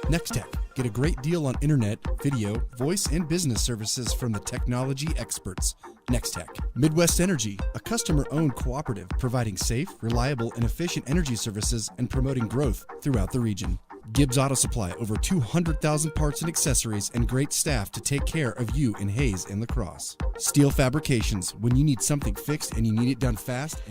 Nextech. Get a great deal on internet, video, voice, and business services from the technology experts. Nextech. Midwest Energy, a customer-owned cooperative providing safe, reliable, and efficient energy services and promoting growth throughout the region. Gibbs Auto Supply, over 200,000 parts and accessories and great staff to take care of you in Hays and La Crosse. Steel Fabrications, when you need something fixed and you need it done fast.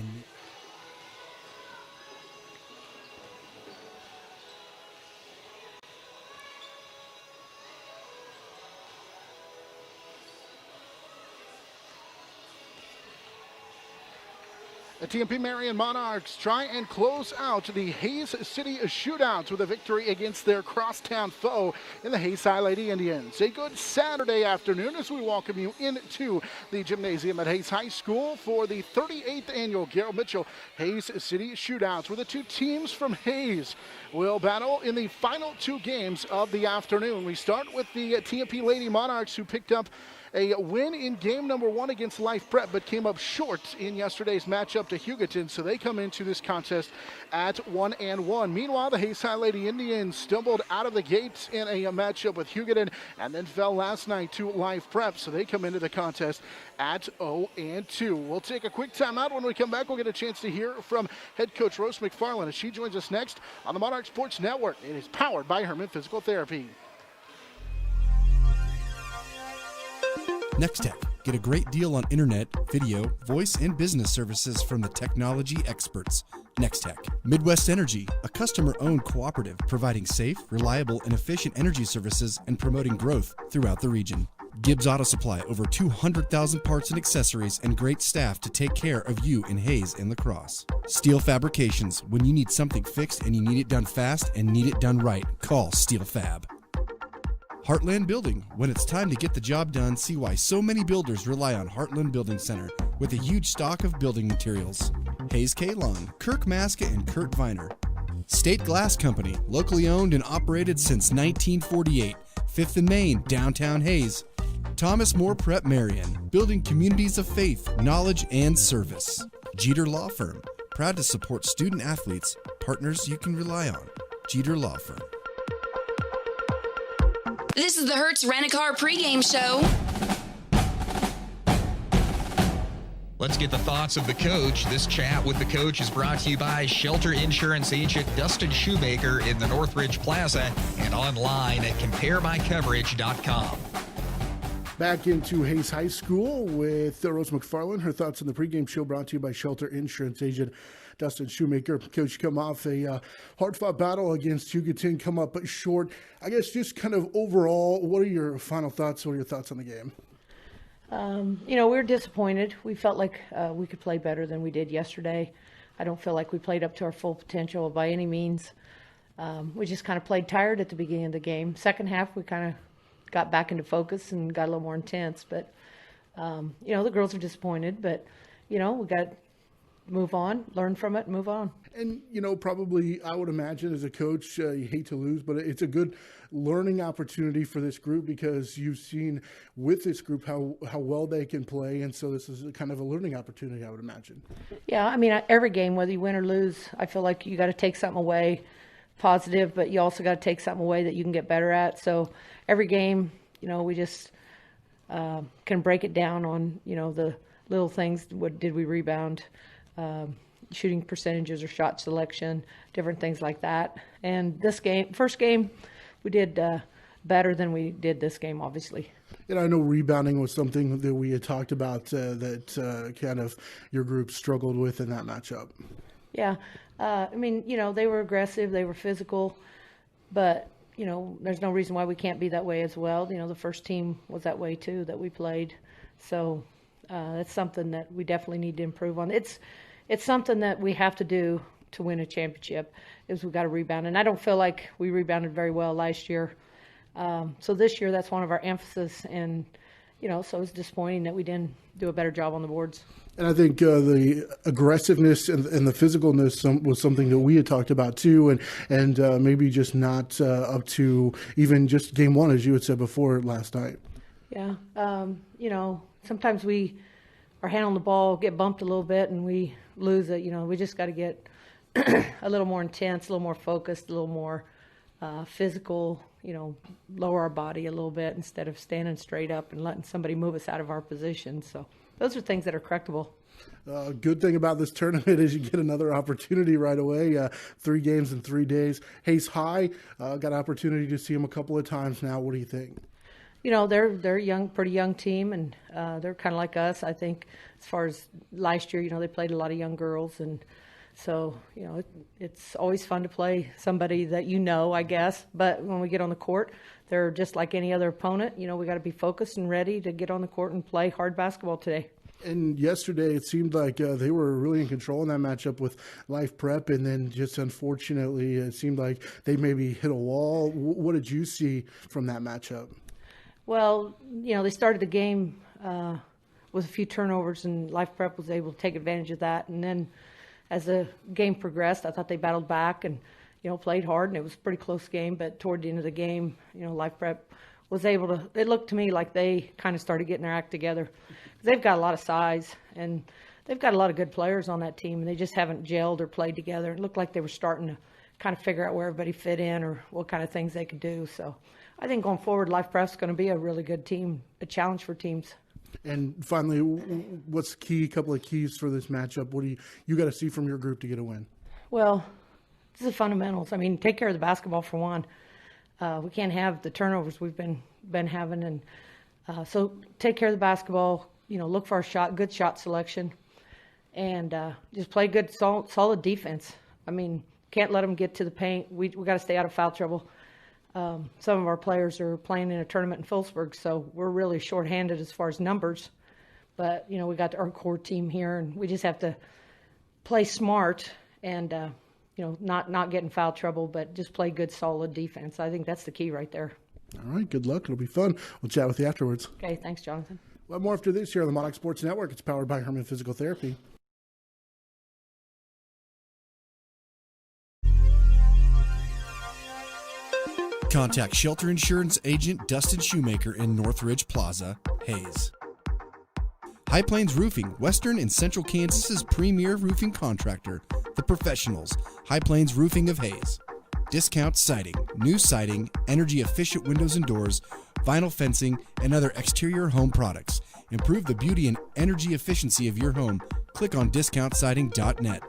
The TMP-Marian Monarchs try and close out the Hays City Shootout with a victory against their crosstown foe in the Hays Lady Indians. A good Saturday afternoon as we welcome you into the gymnasium at Hays High School for the 38th annual Garrett Mitchell Hays City Shootouts, where the two teams from Hays will battle in the final two games of the afternoon. We start with the TMP Lady Monarchs, who picked up a win in game number one against Life Prep, but came up short in yesterday's matchup to Hugoton, so they come into this contest at 1-1. Meanwhile, the Hays Lady Indians stumbled out of the gates in a matchup with Hugoton and then fell last night to Life Prep, so they come into the contest at 0-2. We'll take a quick timeout. When we come back, we'll get a chance to hear from head coach Rose McFarland as she joins us next on the Monarch Sports Network. It is powered by Herman Physical Therapy. Nextech. Get a great deal on internet, video, voice, and business services from the technology experts. Nextech. Midwest Energy, a customer-owned cooperative providing safe, reliable, and efficient energy services and promoting growth throughout the region. Gibbs Auto Supply, over 200,000 parts and accessories and great staff to take care of you in Hays and La Crosse. Steel Fabrications, when you need something fixed and you need it done fast and need it done right, call Steel Fab. Heartland Building. When it's time to get the job done, see why so many builders rely on Heartland Building Center with a huge stock of building materials. Hayes K. Long, Kirk Maska, and Kurt Viner. State Glass Company, locally owned and operated since 1948. 5th and Main, downtown Hays. Thomas More Prep Marian, building communities of faith, knowledge, and service. Jeter Law Firm, proud to support student athletes, partners you can rely on. Jeter Law Firm. This is the Hertz Rent-A-Car pregame show. Let's get the thoughts of the coach. This chat with the coach is brought to you by Shelter Insurance agent Dustin Shoemaker in the Northridge Plaza and online at CompareMyCoverage.com. Back into Hays High School with Rose McFarland. Her thoughts on the pregame show brought to you by Shelter Insurance agent Dustin Shoemaker. Coach, come off a hard-fought battle against Hugoton, come up short. I guess just kind of overall, what are your final thoughts? What are your thoughts on the game? We were disappointed. We felt like we could play better than we did yesterday. I don't feel like we played up to our full potential by any means. We just kind of played tired at the beginning of the game. Second half, we kind of got back into focus and got a little more intense. But, the girls are disappointed. But, we got to move on, learn from it, and move on. And, probably I would imagine as a coach, you hate to lose, but it's a good learning opportunity for this group because you've seen with this group how well they can play. And so this is kind of a learning opportunity, I would imagine. Yeah, I mean, every game, whether you win or lose, I feel like you got to take something away positive, but you also got to take something away that you can get better at. So every game, we just can break it down on, the little things. What did we rebound? Shooting percentages or shot selection, different things like that. And this game, first game, we did better than we did this game, obviously. And I know rebounding was something that we had talked about that kind of your group struggled with in that matchup. Yeah. They were aggressive, they were physical, but, there's no reason why we can't be that way as well. The first team was that way too that we played. So that's something that we definitely need to improve on. It's something that we have to do to win a championship is we've got to rebound. And I don't feel like we rebounded very well last year. So this year, that's one of our emphasis. And, so it's disappointing that we didn't do a better job on the boards. And I think the aggressiveness and the physicalness was something that we had talked about too, and maybe just not up to even just game one, as you had said before last night. Yeah. Sometimes we are handling the ball, get bumped a little bit, and we lose it. We just got to get a little more intense, a little more focused, a little more physical, lower our body a little bit instead of standing straight up and letting somebody move us out of our position. So those are things that are correctable. Good thing about this tournament is you get another opportunity right away. 3 games in 3 days. Hays High, got an opportunity to see them a couple of times now. What do you think? They're young, pretty young team, and they're kind of like us. I think as far as last year, they played a lot of young girls, and so it's always fun to play somebody that I guess. But when we get on the court, they're just like any other opponent. We got to be focused and ready to get on the court and play hard basketball today. And yesterday, it seemed like they were really in control in that matchup with Life Prep, and then just unfortunately, it seemed like they maybe hit a wall. What did you see from that matchup? Well, they started the game with a few turnovers, and Life Prep was able to take advantage of that. And then as the game progressed, I thought they battled back and, played hard, and it was a pretty close game. But toward the end of the game, Life Prep was able to, it looked to me like they kind of started getting their act together. They've got a lot of size, and they've got a lot of good players on that team, and they just haven't gelled or played together. It looked like they were starting to kind of figure out where everybody fit in or what kind of things they could do. So I think going forward, Life Prep's going to be a really good team, a challenge for teams. And finally, what's the key, couple of keys for this matchup? What do you got to see from your group to get a win? Well, this is the fundamentals. I mean, take care of the basketball for one. We can't have the turnovers we've been having, and so take care of the basketball. Look for our good shot selection, and just play good, solid defense. I mean, can't let them get to the paint. We got to stay out of foul trouble. Some of our players are playing in a tournament in Phillipsburg, so we're really shorthanded as far as numbers. But we got our core team here, and we just have to play smart and not get in foul trouble, but just play good, solid defense. I think that's the key right there. All right, good luck. It'll be fun. We'll chat with you afterwards. Okay, thanks, Jonathan. Well, more after this here on the Monarch Sports Network. It's powered by Herman Physical Therapy. Contact Shelter Insurance Agent Dustin Shoemaker in Northridge Plaza, Hays. High Plains Roofing, Western and Central Kansas's premier roofing contractor, The Professionals, High Plains Roofing of Hays. Discount siding, new siding, energy-efficient windows and doors, vinyl fencing, and other exterior home products. Improve the beauty and energy efficiency of your home. Click on discountsiding.net.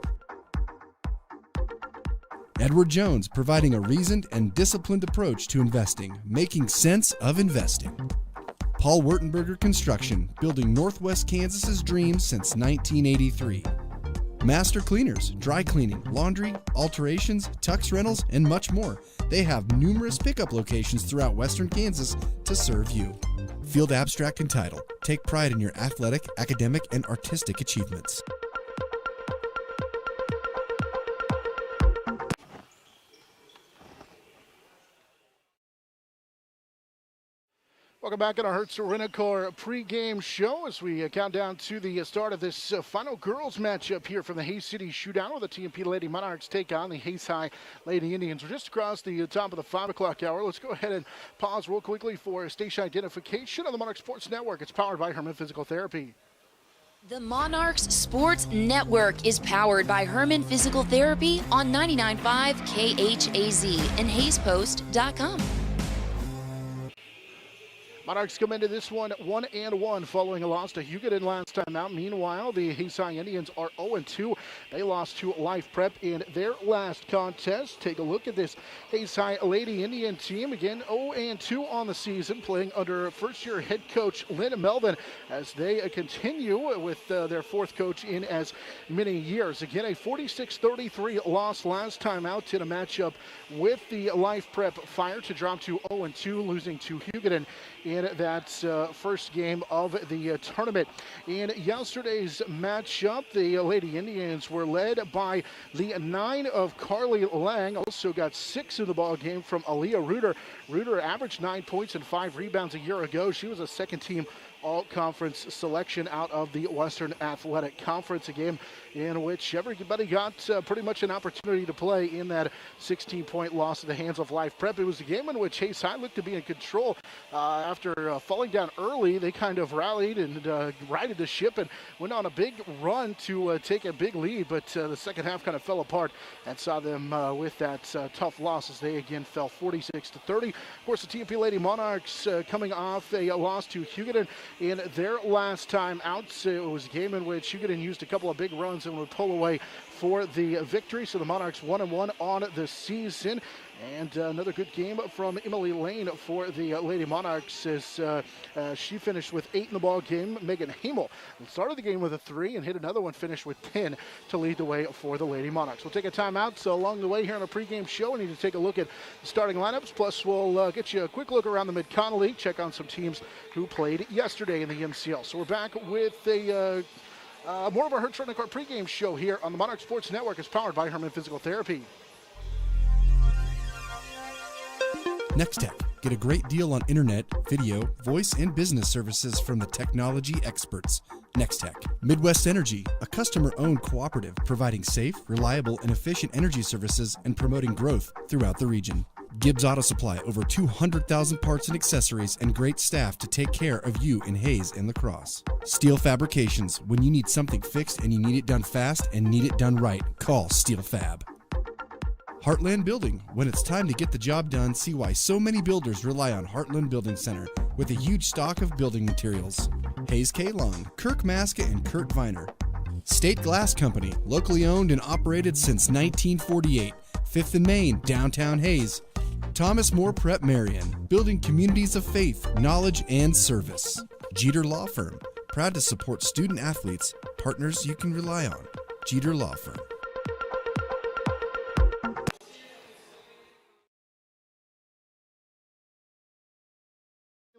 Edward Jones, providing a reasoned and disciplined approach to investing, making sense of investing. Paul Wurtenberger Construction, building Northwest Kansas's dreams since 1983. Master Cleaners, dry cleaning, laundry, alterations, tux rentals, and much more. They have numerous pickup locations throughout Western Kansas to serve you. Field Abstract and Title. Take pride in your athletic, academic, and artistic achievements. Welcome back on our Hertz Rent-A-Car pregame show as we count down to the start of this final girls matchup here from the Hays City Shootout, where the TMP Lady Monarchs take on the Hays High Lady Indians. We're just across the top of the 5 o'clock hour. Let's go ahead and pause real quickly for station identification on the Monarch Sports Network. It's powered by Herman Physical Therapy. The Monarchs Sports Network is powered by Herman Physical Therapy on 99.5 KHAZ and HaysPost.com. Monarchs come into this one 1-1 following a loss to Hugoton last time out. Meanwhile, the Hays High Indians are 0-2. They lost to Life Prep in their last contest. Take a look at this Hays High Lady Indian team. Again, 0-2 on the season, playing under first-year head coach Lynn Melvin as they continue with their fourth coach in as many years. Again, a 46-33 loss last time out in a matchup with the Life Prep Fire to drop to 0-2, losing to Hugoton in that first game of the tournament. In yesterday's matchup, the Lady Indians were led by the 9 of Carly Lang. Also got 6 in the ball game from Aaliyah Reuter. Reuter averaged 9 points and 5 rebounds a year ago. She was a second-team all-conference selection out of the Western Athletic Conference, a game in which everybody got pretty much an opportunity to play in that 16-point loss at the hands of Life Prep. It was a game in which Hays High looked to be in control. After falling down early, they kind of rallied and righted the ship and went on a big run to take a big lead, but the second half kind of fell apart and saw them with that tough loss as they again fell 46-30. Of course, the TMP Lady Monarchs coming off a loss to Hugoton in their last time out. It was a game in which Hugoton used a couple of big runs and would pull away for the victory. So the Monarchs 1-1 on the season. And another good game from Emily Lane for the Lady Monarchs as she finished with 8 in the ball game. Megan Hamel started the game with a 3 and hit another one, finished with 10 to lead the way for the Lady Monarchs. We'll take a timeout. So along the way here on a pregame show, we need to take a look at the starting lineups. Plus, we'll get you a quick look around the Mid-Con League, check on some teams who played yesterday in the MCL. So we're back with a more of our Hertz Running Court pregame show here on the Monarch Sports Network. Is powered by Herman Physical Therapy. Next Tech. Get a great deal on internet, video, voice, and business services from the technology experts. Next Tech. Midwest Energy, a customer-owned cooperative providing safe, reliable, and efficient energy services and promoting growth throughout the region. Gibbs Auto Supply, over 200,000 parts and accessories and great staff to take care of you in Hays and La Crosse. Steel Fabrications, when you need something fixed and you need it done fast and need it done right, call Steel Fab. Heartland Building. When it's time to get the job done, see why so many builders rely on Heartland Building Center with a huge stock of building materials. Hayes K-Long, Kirk Maska, and Kurt Viner. State Glass Company, locally owned and operated since 1948. 5th and Main, downtown Hays. Thomas More Prep Marian, building communities of faith, knowledge, and service. Jeter Law Firm, proud to support student athletes, partners you can rely on. Jeter Law Firm.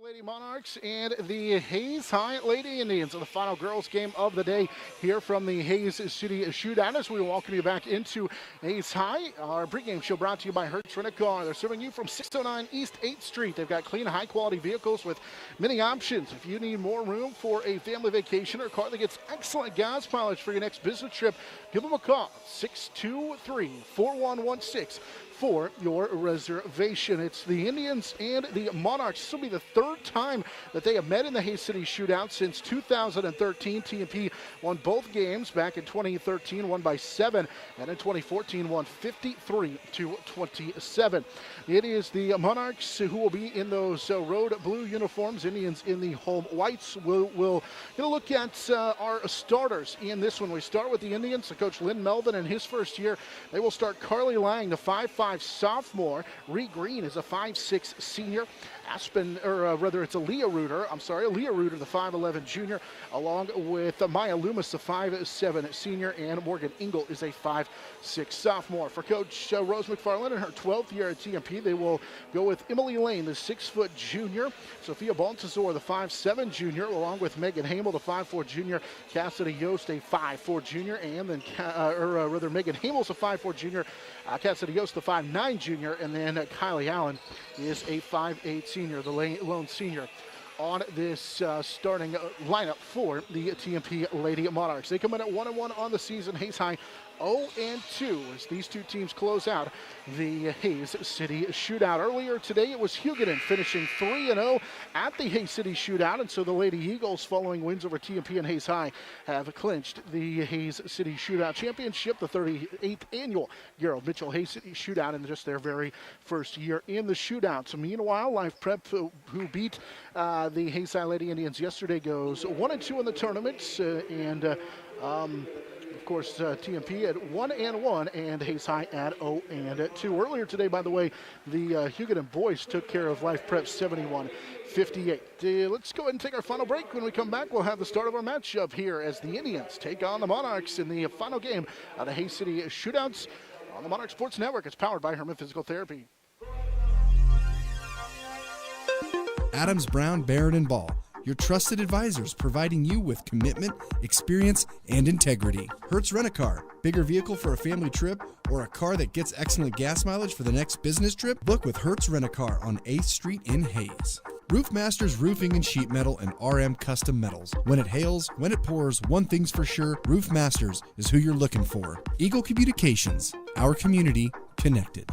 Lady Monarchs and the Hays High Lady Indians in the final girls game of the day here from the Hays City Shootout. As we welcome you back into Hays High, our pregame show brought to you by Hertz Rent-A-Car. They're serving you from 609 East 8th Street. They've got clean, high-quality vehicles with many options. If you need more room for a family vacation or a car that gets excellent gas mileage for your next business trip, give them a call, 623-4116. For your reservation. It's the Indians and the Monarchs. This will be the third time that they have met in the Hays City Shootout since 2013. TMP won both games. Back in 2013, won by 7, and in 2014, won 53-27. It is the Monarchs who will be in those road blue uniforms. Indians in the home whites. We'll get a look at our starters in this one. We start with the Indians. So Coach Lynn Melvin in his first year. They will start Carly Lang, the 5'5" sophomore. Ree Green is a 5'6" senior. Leah Reuter, the 5'11" junior, along with Maya Loomis, the 5'7" senior, and Morgan Engel is a 5'6" sophomore. For Coach Rose McFarland in her 12th year at TMP, they will go with Emily Lane, the 6' junior, Sophia Baltazar, the 5'7" junior, along with Megan Hamel, the 5'4" junior, Cassidy Yost, a 5'4" junior, and then Megan Hamel's a 5'4" junior, Cassidy Yost, the 5'9" junior, and then Kylie Allen is a 5'8" senior, the lone senior on this starting lineup for the TMP Lady Monarchs. They come in at 1-1 on the season. Hays High 0-2 as these two teams close out the Hays City Shootout. Earlier today, it was Hugoton finishing 3-0 at the Hays City Shootout, and so the Lady Eagles, following wins over TMP and Hays High, have clinched the Hays City Shootout Championship, the 38th annual Gerald Mitchell Hays City Shootout, in just their very first year in the shootout. So meanwhile, Life Prep, who beat the Hays High Lady Indians yesterday, goes 1-2 in the tournament, of course, TMP at 1-1 and Hays High at 0-2. Earlier today, by the way, the Hugoton boys took care of Life Prep 71-58. Let's go ahead and take our final break. When we come back, we'll have the start of our matchup here as the Indians take on the Monarchs in the final game of the Hays City Shootouts on the Monarch Sports Network. It's powered by Herman Physical Therapy. Adams, Brown, Barrett, and Ball, your trusted advisors providing you with commitment, experience, and integrity. Hertz Rent-A-Car, bigger vehicle for a family trip or a car that gets excellent gas mileage for the next business trip? Book with Hertz Rent-A-Car on 8th Street in Hays. Roof Masters Roofing and Sheet Metal and RM Custom Metals. When it hails, when it pours, one thing's for sure, Roof Masters is who you're looking for. Eagle Communications, our community connected.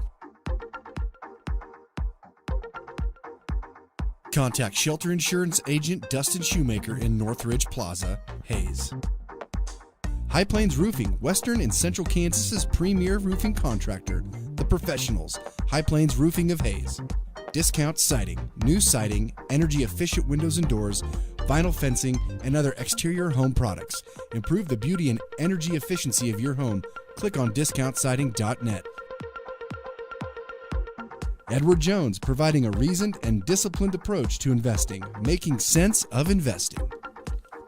Contact Shelter Insurance Agent Dustin Shoemaker in Northridge Plaza, Hays. High Plains Roofing, Western and Central Kansas's premier roofing contractor. The Professionals, High Plains Roofing of Hays. Discount siding, new siding, energy-efficient windows and doors, vinyl fencing, and other exterior home products. Improve the beauty and energy efficiency of your home. Click on discountsiding.net. Edward Jones, providing a reasoned and disciplined approach to investing, making sense of investing.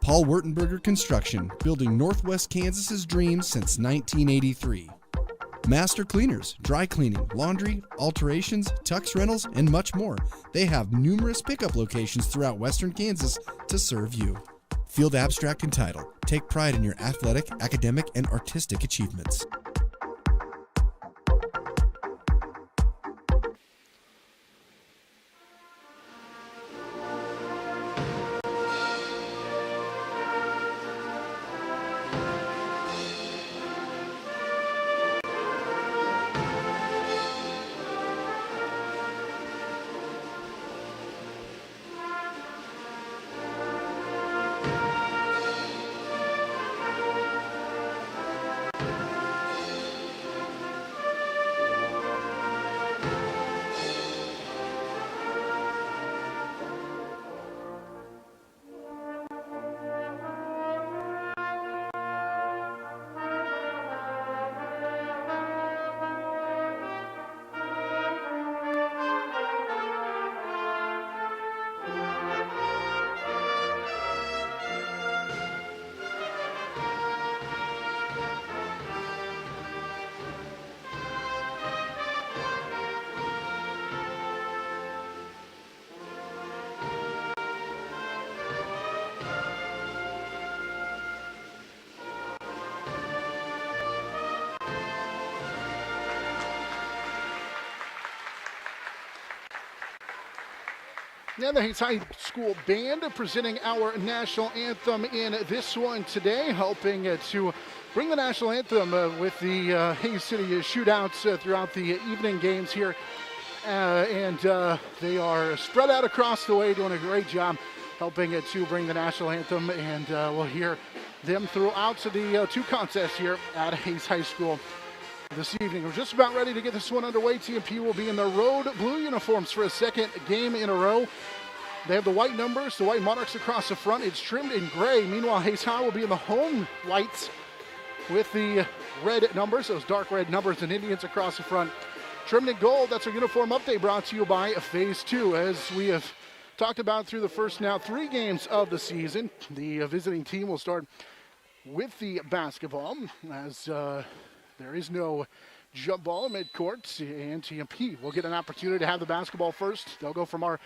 Paul Wurtenberger Construction, building Northwest Kansas's dreams since 1983. Master Cleaners, dry cleaning, laundry, alterations, tux rentals, and much more. They have numerous pickup locations throughout Western Kansas to serve you. Field Abstract and Title. Take pride in your athletic, academic, and artistic achievements. And the Hays High School Band presenting our national anthem in this one today, helping to bring the national anthem with the Hays City Shootouts throughout the evening games here. And they are spread out across the way, doing a great job helping to bring the national anthem. And we'll hear them throughout the two contests here at Hays High School this evening. We're just about ready to get this one underway. TMP will be in their road blue uniforms for a second game in a row. They have the white numbers, the white Monarchs across the front. It's trimmed in gray. Meanwhile, Hays High will be in the home whites with the red numbers, those dark red numbers and Indians across the front. Trimmed in gold. That's our uniform update brought to you by Phase 2. As we have talked about through the first now 3 games of the season, the visiting team will start with the basketball as there is no jump ball midcourt, and TMP will get an opportunity to have the basketball first. They'll go from our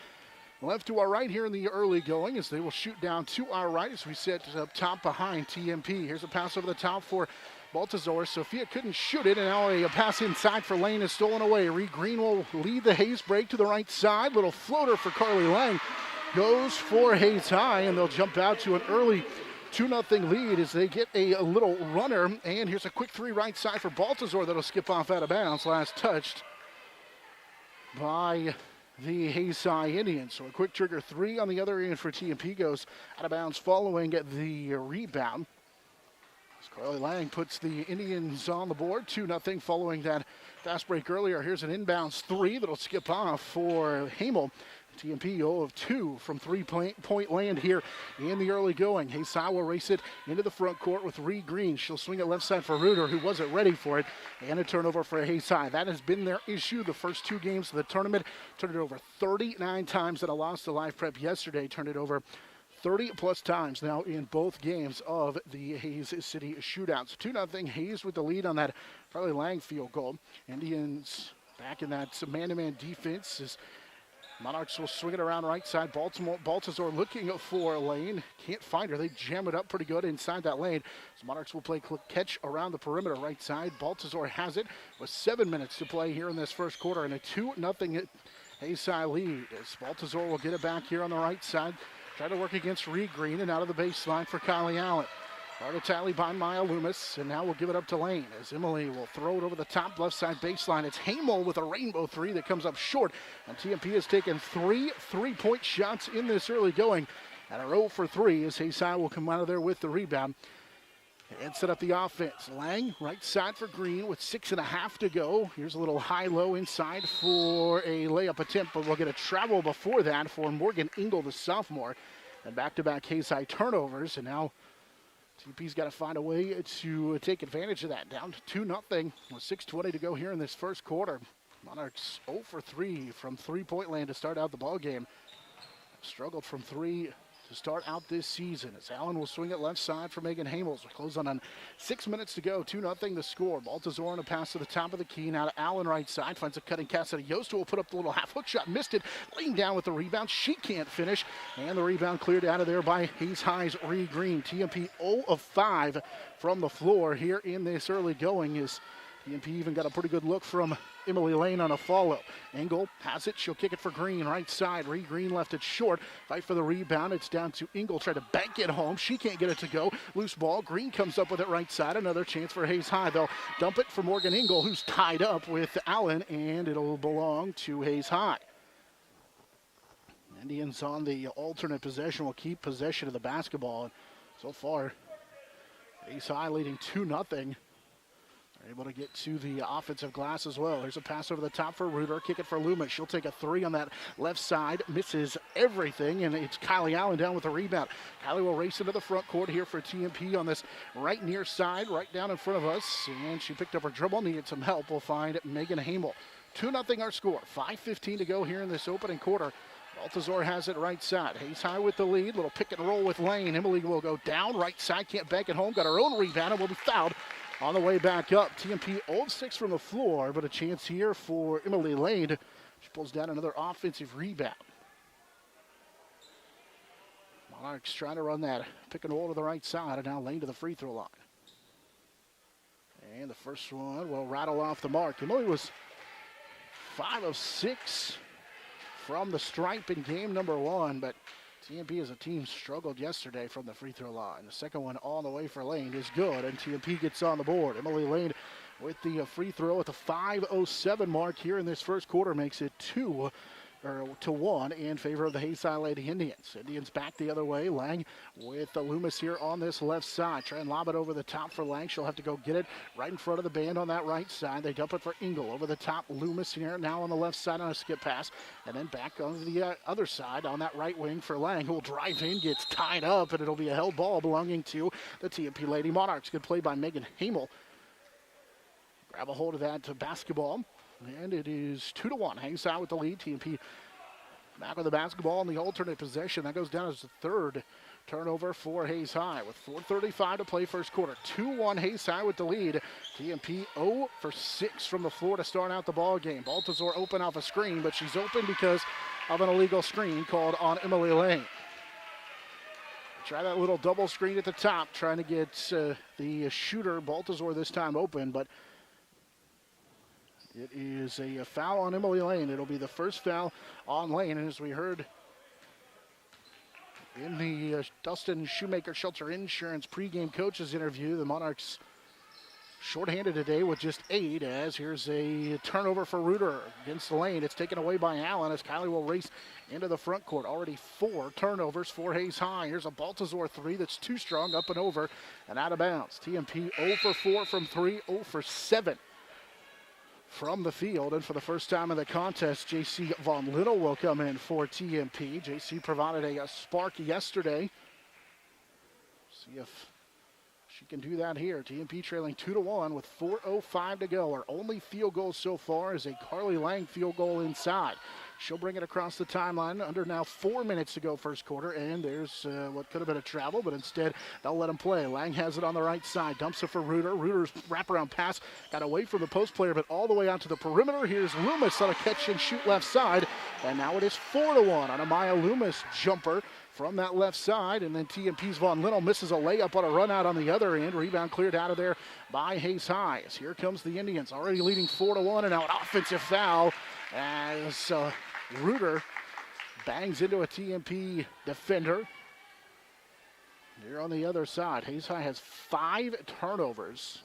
left to our right here in the early going as they will shoot down to our right as we sit up top behind TMP. Here's a pass over the top for Baltazar. Sophia couldn't shoot it, and now a pass inside for Lane is stolen away. Reed Green will lead the Hays break to the right side. Little floater for Carly Lang. Goes for Hays High, and they'll jump out to an early 2-0 lead as they get a little runner. And here's a quick 3 right side for Baltazar that'll skip off out of bounds. Last touched by the Hays High Indians. So a quick trigger 3 on the other end for TMP goes out of bounds following the rebound. As Carly Lang puts the Indians on the board, 2-0 following that fast break earlier. Here's an inbounds 3 that'll skip off for Hamel. TMP 0 of 2 from 3-point land here in the early going. Hays High will race it into the front court with Reed Green. She'll swing it left side for Reuter, who wasn't ready for it. And a turnover for Hays High. That has been their issue the first 2 games of the tournament. Turned it over 39 times, and a loss to Live Prep yesterday. Turned it over 30-plus times now in both games of the Hays City Shootouts. 2-0 Hays with the lead on that Carly Lang field goal. Indians back in that man-to-man defense as Monarchs will swing it around right side. Baltazar looking for a lane. Can't find her. They jam it up pretty good inside that lane. So Monarchs will play catch around the perimeter right side. Baltazar has it with 7 minutes to play here in this first quarter and a 2-0 Hays lead. As Baltazar will get it back here on the right side. Try to work against Reed Green and out of the baseline for Kylie Allen. Hard to tally by Maya Loomis, and now we'll give it up to Lane as Emily will throw it over the top left side baseline. It's Hamel with a rainbow three that comes up short, and TMP has taken 3 3-point shots in this early going, and a 0 for 3 as Hays will come out of there with the rebound and set up the offense. Lang, right side for Green with 6.5 to go. Here's a little high-low inside for a layup attempt, but we'll get a travel before that for Morgan Engel, the sophomore, and back-to-back Hays turnovers, and now TP's got to find a way to take advantage of that. Down to 2-0 with 6:20 to go here in this first quarter. Monarchs 0 for 3 from three-point land to start out the ball game. Struggled from 3 to start out this season as Allen will swing it left side for Megan Hamels. We're closing on 6 minutes to go. 2-0 the score. Baltazar on a pass to the top of the key. Now to Allen right side. Finds a cutting Cassidy Yost will put up the little half hook shot. Missed it. Laying down with the rebound. She can't finish. And the rebound cleared out of there by Hays High's Reed Green. TMP 0 of 5 from the floor here in this early going as TMP even got a pretty good look from Emily Lane on a follow. Engel has it. She'll kick it for Green right side. Reed Green left it short. Fight for the rebound. It's down to Engel. Try to bank it home. She can't get it to go. Loose ball. Green comes up with it right side. Another chance for Hays High. They'll dump it for Morgan Engel, who's tied up with Allen, and it'll belong to Hays High. Indians on the alternate possession will keep possession of the basketball. And so far, Hays High leading 2-0. They're able to get to the offensive glass as well. There's a pass over the top for Reuter. Kick it for Loomis. She'll take a 3 on that left side. Misses everything, and it's Kylie Allen down with the rebound. Kylie will race into the front court here for TMP on this right near side, right down in front of us. And she picked up her dribble, needed some help. We'll find Megan Hamel. 2-0 our score. 5:15 to go here in this opening quarter. Baltazar has it right side. Hays High with the lead. Little pick and roll with Lane. Emily will go down right side. Can't bank it home. Got her own rebound and will be fouled on the way back up. TMP 0 of 6 from the floor, but a chance here for Emily Lane. She pulls down another offensive rebound. Monarchs trying to run that pick and roll to the right side, and now Lane to the free throw line. And the first one will rattle off the mark. Emily was 5 of 6 from the stripe in game number 1, but TMP as a team struggled yesterday from the free throw line. The second one all the way for Lane is good, and TMP gets on the board. Emily Lane with the free throw at the 5:07 mark here in this first quarter makes it 2-1 in favor of the Hays Lady Indians. Indians back the other way. Lang with Loomis here on this left side. Try and lob it over the top for Lang. She'll have to go get it right in front of the band on that right side. They dump it for Engel over the top. Loomis here now on the left side on a skip pass. And then back on the other side on that right wing for Lang, who will drive in, gets tied up, and it'll be a held ball belonging to the TMP Lady Monarchs. Good play by Megan Hamel. Grab a hold of that basketball. And it is 2-1. Hays out with the lead. TMP back with the basketball in the alternate possession. That goes down as the third turnover for Hays High with 4:35 to play first quarter. 2-1 Hays High with the lead. TMP 0 for 6 from the floor to start out the ball game. Baltazar open off a screen, but she's open because of an illegal screen called on Emily Lane. Try that little double screen at the top, trying to get the shooter, Baltazar, this time open, but it is a foul on Emily Lane. It'll be the first foul on Lane. And as we heard in the Dustin Shoemaker Shelter Insurance pregame coaches interview, the Monarchs shorthanded today with just 8, as here's a turnover for Reuter against the lane. It's taken away by Allen as Kylie will race into the front court. Already 4 turnovers for Hays High. Here's a Baltazar 3 that's too strong, up and over and out of bounds. TMP 0 for 4 from 3, 0 for 7 from the field. And for the first time in the contest, JC Von Little will come in for TMP. JC provided a spark yesterday. See if she can do that here. TMP trailing 2-1 with 4:05 to go. Our only field goal so far is a Carly Lang field goal inside. She'll bring it across the timeline under now 4 minutes to go first quarter, and there's what could have been a travel, but instead they'll let him play. Lang has it on the right side, dumps it for Reuter. Reuter's wraparound pass got away from the post player, but all the way out to the perimeter. Here's Loomis on a catch and shoot left side, and now it is 4-1 on a Maya Loomis jumper from that left side, and then TMP's Von Linnell misses a layup on a run out on the other end. Rebound cleared out of there by Hays High. Here comes the Indians, already leading 4-1, and now an offensive foul as Reuter bangs into a TMP defender. Here on the other side, Hays High has 5 turnovers.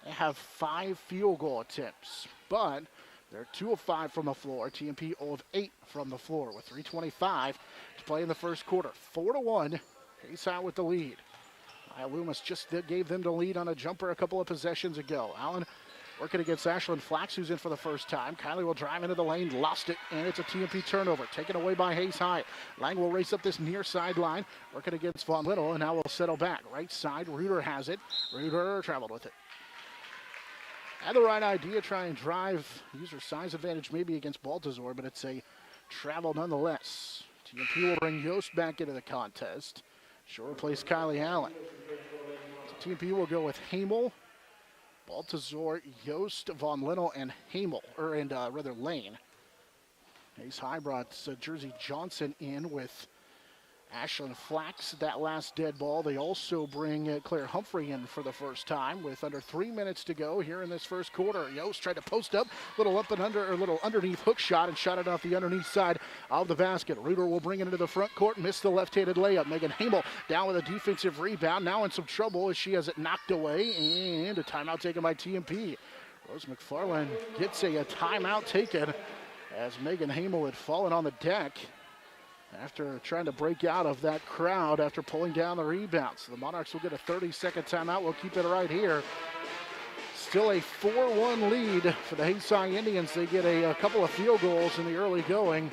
They have 5 field goal attempts, but they're 2 of 5 from the floor. TMP 0 of 8 from the floor with 3:25 to play in the first quarter. 4-1, Hays High with the lead. Loomis just gave them the lead on a jumper a couple of possessions ago. Allen working against Ashlyn Flax, who's in for the first time. Kylie will drive into the lane, lost it, and it's a TMP turnover. Taken away by Hays High. Lang will race up this near sideline, working against Von Linnell, and now will settle back. Right side, Reuter has it. Reuter traveled with it. Had the right idea, try and drive, use her size advantage maybe against Baltazar, but it's a travel nonetheless. TMP will bring Yost back into the contest. She'll replace Kylie Allen. So TMP will go with Hamel, Baltazar, Yost, Von Linnell, and Lane. Hays High brought Jersey Johnson in with Ashlyn Flax, that last dead ball. They also bring Claire Humphrey in for the first time with under 3 minutes to go here in this first quarter. Yost tried to post up, little underneath hook shot and shot it off the underneath side of the basket. Reuter will bring it into the front court, missed the left-handed layup. Megan Hamel down with a defensive rebound, now in some trouble as she has it knocked away, and a timeout taken by TMP. Rose McFarland gets a timeout taken as Megan Hamel had fallen on the deck after trying to break out of that crowd after pulling down the rebound. So the Monarchs will get a 30-second timeout. We'll keep it right here. Still a 4-1 lead for the Hays High Indians. They get a couple of field goals in the early going.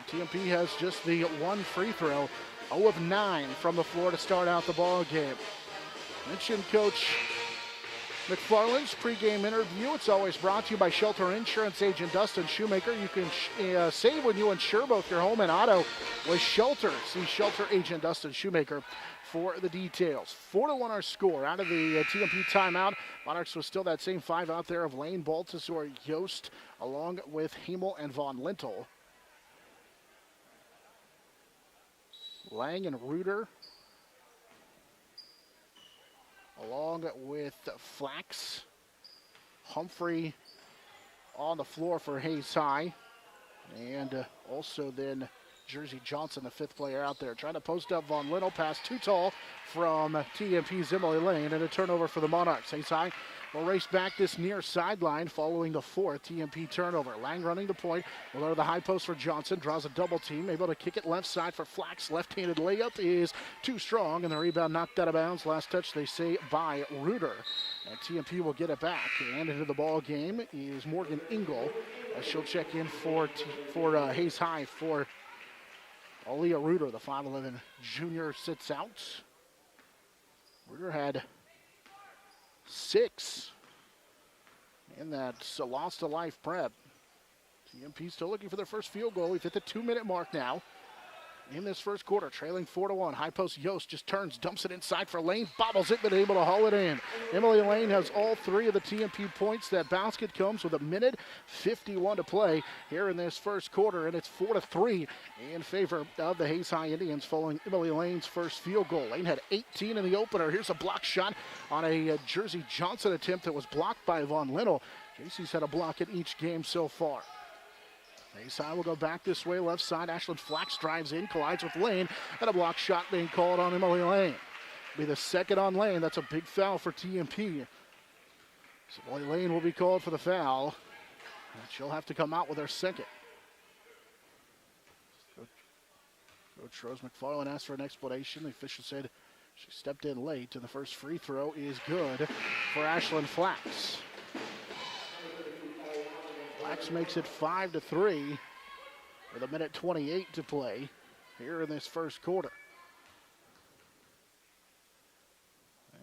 TMP has just the one free throw. 0 of 9 from the floor to start out the ball game. Mentioned Coach McFarland's pregame interview. It's always brought to you by Shelter Insurance agent Dustin Shoemaker. You can save when you insure both your home and auto with Shelter. See Shelter agent Dustin Shoemaker for the details. 4-1 our score out of the TMP timeout. Monarchs was still that same 5 out there of Lane, Baltazar, Yost, along with Hamel and Von Lintel. Lang and Reuter, along with Flax. Humphrey on the floor for Hays High. And also then Jersey Johnson, the 5th player out there. Trying to post up Von Linnell, pass too tall from TMP's Emily Lane, and a turnover for the Monarchs. Hays High will race back this near sideline following the 4th TMP turnover. Lang running the point. Will go to the high post for Johnson. Draws a double team. Able to kick it left side for Flax. Left-handed layup is too strong, and the rebound knocked out of bounds. Last touch, they say, by Reuter. And TMP will get it back. And into the ball game is Morgan Ingle, as she'll check in for Hays High for Aaliyah Reuter. The 5'11 junior sits out. Reuter had 6 in that lost to life prep. TMP still looking for their first field goal. We've hit the 2-minute mark now in this first quarter, trailing 4-1. High post Yost just turns, dumps it inside for Lane, bobbles it, but able to haul it in. Emily Lane has all 3 of the TMP points. That basket comes with 1:51 to play here in this first quarter, and it's 4-3 in favor of the Hays High Indians following Emily Lane's first field goal. Lane had 18 in the opener. Here's a block shot on a Jersey Johnson attempt that was blocked by Von Linnell. JC's had a block in each game so far. Hays High will go back this way, left side. Ashlyn Flax drives in, collides with Lane, and a block shot being called on Emily Lane. Be the second on Lane. That's a big foul for TMP. So Emily Lane will be called for the foul, and she'll have to come out with her second. Coach Rose McFarland asked for an explanation. The official said she stepped in late, and the first free throw is good for Ashlyn Flax. Flax makes it 5-3 with 1:28 to play here in this first quarter.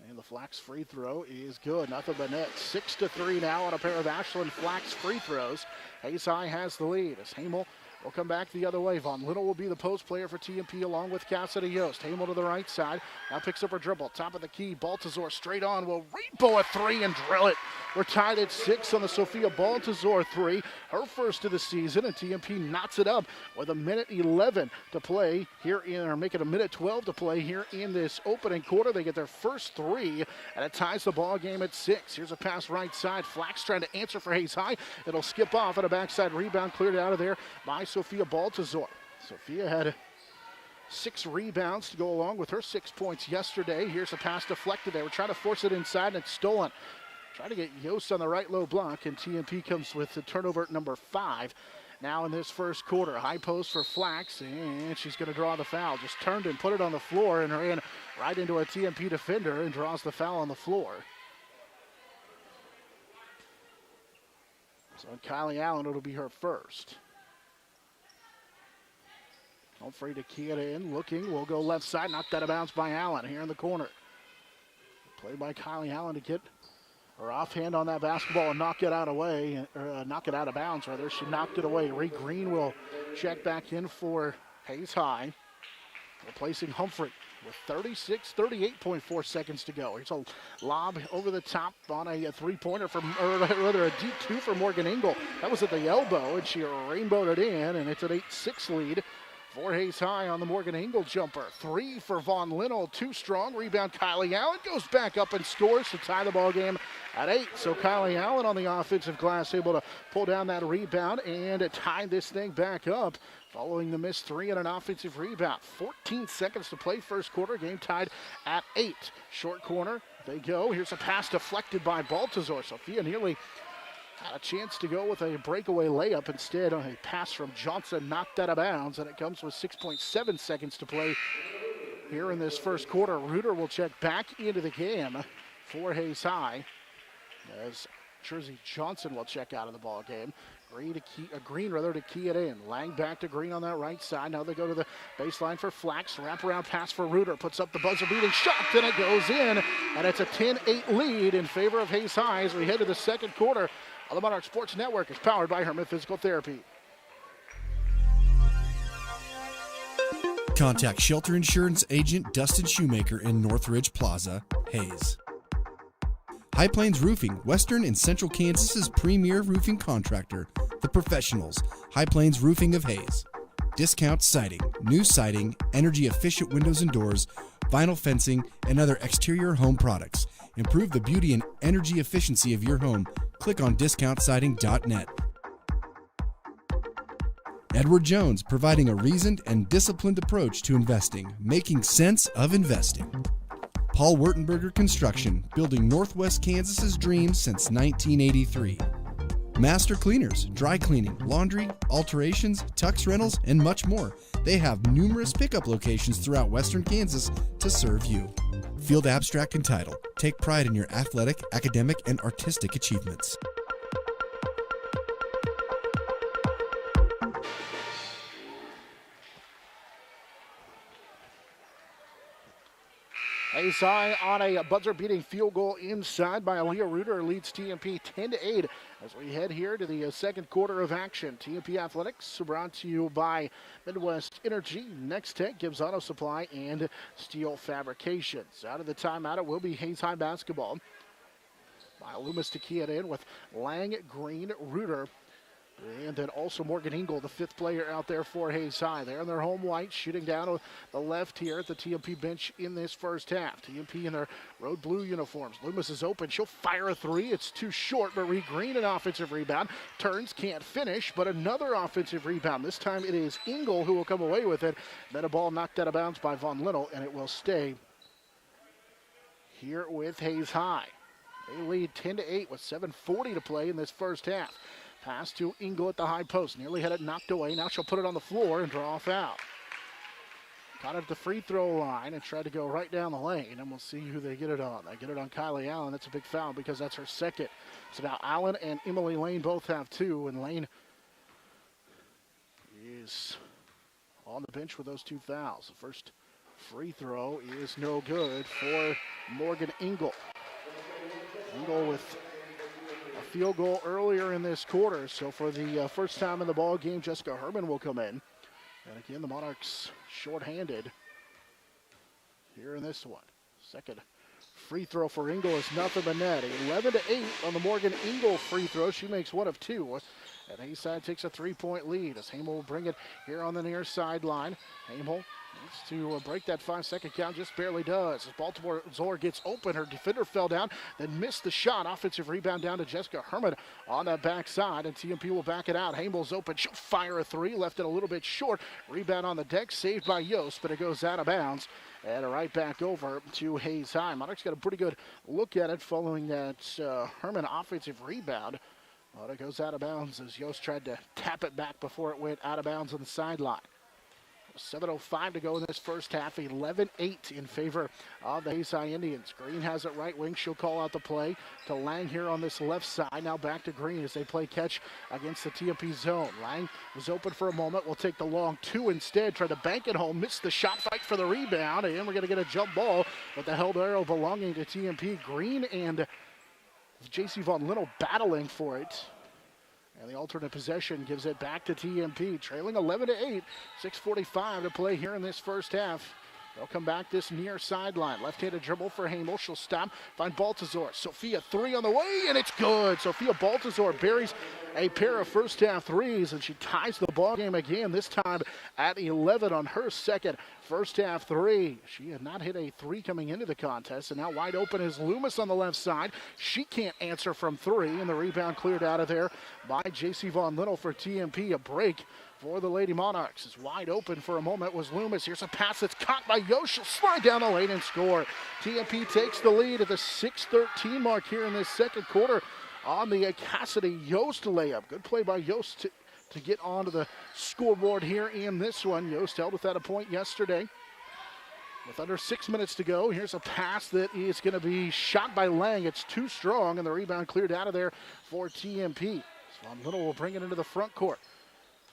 And the Flax free throw is good. Nothing but net. 6-3 now on a pair of Ashlyn Flax free throws. Hays High has the lead as Hamel will come back the other way. Von Little will be the post player for TMP along with Cassidy Yost. Hamel to the right side. Now picks up her dribble. Top of the key. Baltazar straight on. Will rainbow a three and drill it. We're tied at 6 on the Sophia Baltazar three. Her first of the season, and TMP knocks it up with a minute 11 to play here or make it a minute 12 to play here in this opening quarter. They get their first three, and it ties the ball game at 6. Here's a pass right side. Flax trying to answer for Hays High. It'll skip off and a backside rebound cleared out of there by Sophia Baltazar. Sophia had 6 rebounds to go along with her 6 points yesterday. Here's a pass deflected. They were trying to force it inside, and it's stolen. Trying to get Yost on the right low block, and TMP comes with the turnover at number 5. Now in this first quarter, high post for Flax, and she's going to draw the foul. Just turned and put it on the floor and ran right into a TMP defender and draws the foul on the floor. So Kylie Allen, it'll be her first. Humphrey to key it in, looking, will go left side, knocked out of bounds by Allen here in the corner. Play by Kylie Allen to get her offhand on that basketball and knock it out of bounds rather. She knocked it away. Ree Green will check back in for Hays High, replacing Humphrey with 38.4 seconds to go. Here's a lob over the top on a three-pointer or rather a deep two for Morgan Engel. That was at the elbow, and she rainbowed it in, and it's an 8-6 lead for Hays High on the Morgan Engel jumper. 3 for Von Linnell, too strong. Rebound, Kylie Allen goes back up and scores to tie the ball game at 8. So Kylie Allen on the offensive glass able to pull down that rebound and tie this thing back up following the missed 3 and an offensive rebound. 14 seconds to play first quarter. Game tied at 8. Short corner, they go. Here's a pass deflected by Baltazar. Sophia nearly had a chance to go with a breakaway layup. Instead, on a pass from Johnson knocked out of bounds, and it comes with 6.7 seconds to play here in this first quarter. Reuter will check back into the game for Hays High as Jersey Johnson will check out of the ball game. Green to key it in. Lang back to Green on that right side. Now they go to the baseline for Flax. Wraparound pass for Reuter. Puts up the buzzer-beating shot, and it goes in. And it's a 10-8 lead in favor of Hays High as we head to the second quarter. The Monarch Sports Network is powered by Herman Physical Therapy. Contact Shelter Insurance Agent Dustin Shoemaker in Northridge Plaza, Hays. High Plains Roofing, Western and Central Kansas's premier roofing contractor, the professionals, High Plains Roofing of Hays. Discount siding, new siding, energy-efficient windows and doors, vinyl fencing, and other exterior home products. Improve the beauty and energy efficiency of your home. Click on discountsiding.net. Edward Jones, providing a reasoned and disciplined approach to investing, making sense of investing. Paul Wurtenberger Construction, building Northwest Kansas's dreams since 1983. Master Cleaners, dry cleaning, laundry, alterations, tux rentals, and much more. They have numerous pickup locations throughout Western Kansas to serve you. Field Abstract and Title. Take pride in your athletic, academic, and artistic achievements. Hays High on a buzzer-beating field goal inside by Aaliyah Reuter leads TMP 10-8 as we head here to the second quarter of action. TMP Athletics brought to you by Midwest Energy, Next Tech, Gibbs Auto Supply, and Steel Fabrications. Out of the timeout, it will be Hays High basketball. By Loomis to key it in with Lang, Green, Reuter. And then also Morgan Engel, the 5th player out there for Hays High. They're in their home white, shooting down to the left here at the TMP bench in this first half. TMP in their road blue uniforms. Loomis is open. She'll fire a 3. It's too short, but Ree Green, an offensive rebound. Turns, can't finish, but another offensive rebound. This time it is Engel who will come away with it. Then a ball knocked out of bounds by Von Linnell, and it will stay here with Hays High. They lead 10-8 with 7:40 to play in this first half. Pass to Engel at the high post. Nearly had it knocked away. Now she'll put it on the floor and draw a foul. Caught it at the free throw line and tried to go right down the lane, and we'll see who they get it on. They get it on Kylie Allen. That's a big foul because that's her second. So now Allen and Emily Lane both have 2, and Lane is on the bench with those 2 fouls. The first free throw is no good for Morgan Engel. Engel with a field goal earlier in this quarter. So for the first time in the ball game, Jessica Herman will come in. And again, the Monarchs shorthanded here in this one. Second free throw for Engel is nothing but net. 11-8 on the Morgan Engel free throw. She makes one of two. And Hays Side takes a 3-point lead as Hamel will bring it here on the near sideline. Hamel needs to break that 5-second count, just barely does. As Baltimore Zor gets open, her defender fell down, then missed the shot. Offensive rebound down to Jessica Herman on that backside, and TMP will back it out. Hamel's open, she'll fire a three, left it a little bit short. Rebound on the deck, saved by Yost, but it goes out of bounds. And right back over to Hays High. Monarchs got a pretty good look at it following that Herman offensive rebound. But it goes out of bounds as Yost tried to tap it back before it went out of bounds on the sideline. 7:05 to go in this first half. 11-8 in favor of the Hays High Indians. Green has it right wing. She'll call out the play to Lang here on this left side. Now back to Green as they play catch against the TMP zone. Lang was open for a moment. We'll take the long two instead. Try to bank it home. Missed the shot, fight for the rebound. And we're going to get a jump ball with the held arrow belonging to TMP. Green and JC Von Linnell battling for it. And the alternate possession gives it back to TMP, trailing 11-8. 6:45 to play here in this first half. They'll come back this near sideline. Left-handed dribble for Hamel. She'll stop, find Baltazar. Sophia, three on the way, and it's good. Sophia Baltazar buries a pair of first-half threes, and she ties the ball game again, this time at 11 on her second first-half three. She had not hit a three coming into the contest, and now wide open is Loomis on the left side. She can't answer from three, and the rebound cleared out of there by J.C. Von Linnell for TMP. A break for the Lady Monarchs. Is wide open for a moment was Loomis. Here's a pass that's caught by Yost. She'll slide down the lane and score. TMP takes the lead at the 6:13 mark here in this second quarter on the Cassidy Yost layup. Good play by Yost to get onto the scoreboard here in this one. Yost held without a point yesterday. With under 6 minutes to go, here's a pass that is going to be shot by Lang. It's too strong, and the rebound cleared out of there for TMP. Von Linnell will bring it into the front court.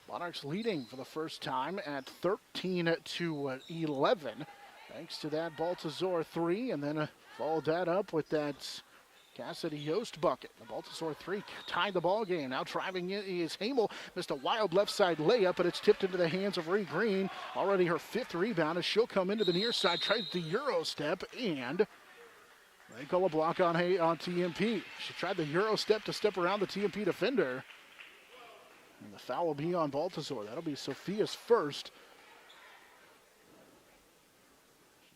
Monarchs leading for the first time at 13-11. Thanks to that Baltazar three, and then followed that up with that Cassidy Yost bucket. The Baltazar three tied the ball game. Now driving it is Hamel. Missed a wild left side layup, but it's tipped into the hands of Ree Green. Already her fifth rebound as she'll come into the near side, tries the Euro step, and they call a block on TMP. She tried the Euro step to step around the TMP defender. And the foul will be on Baltazar. That'll be Sophia's first.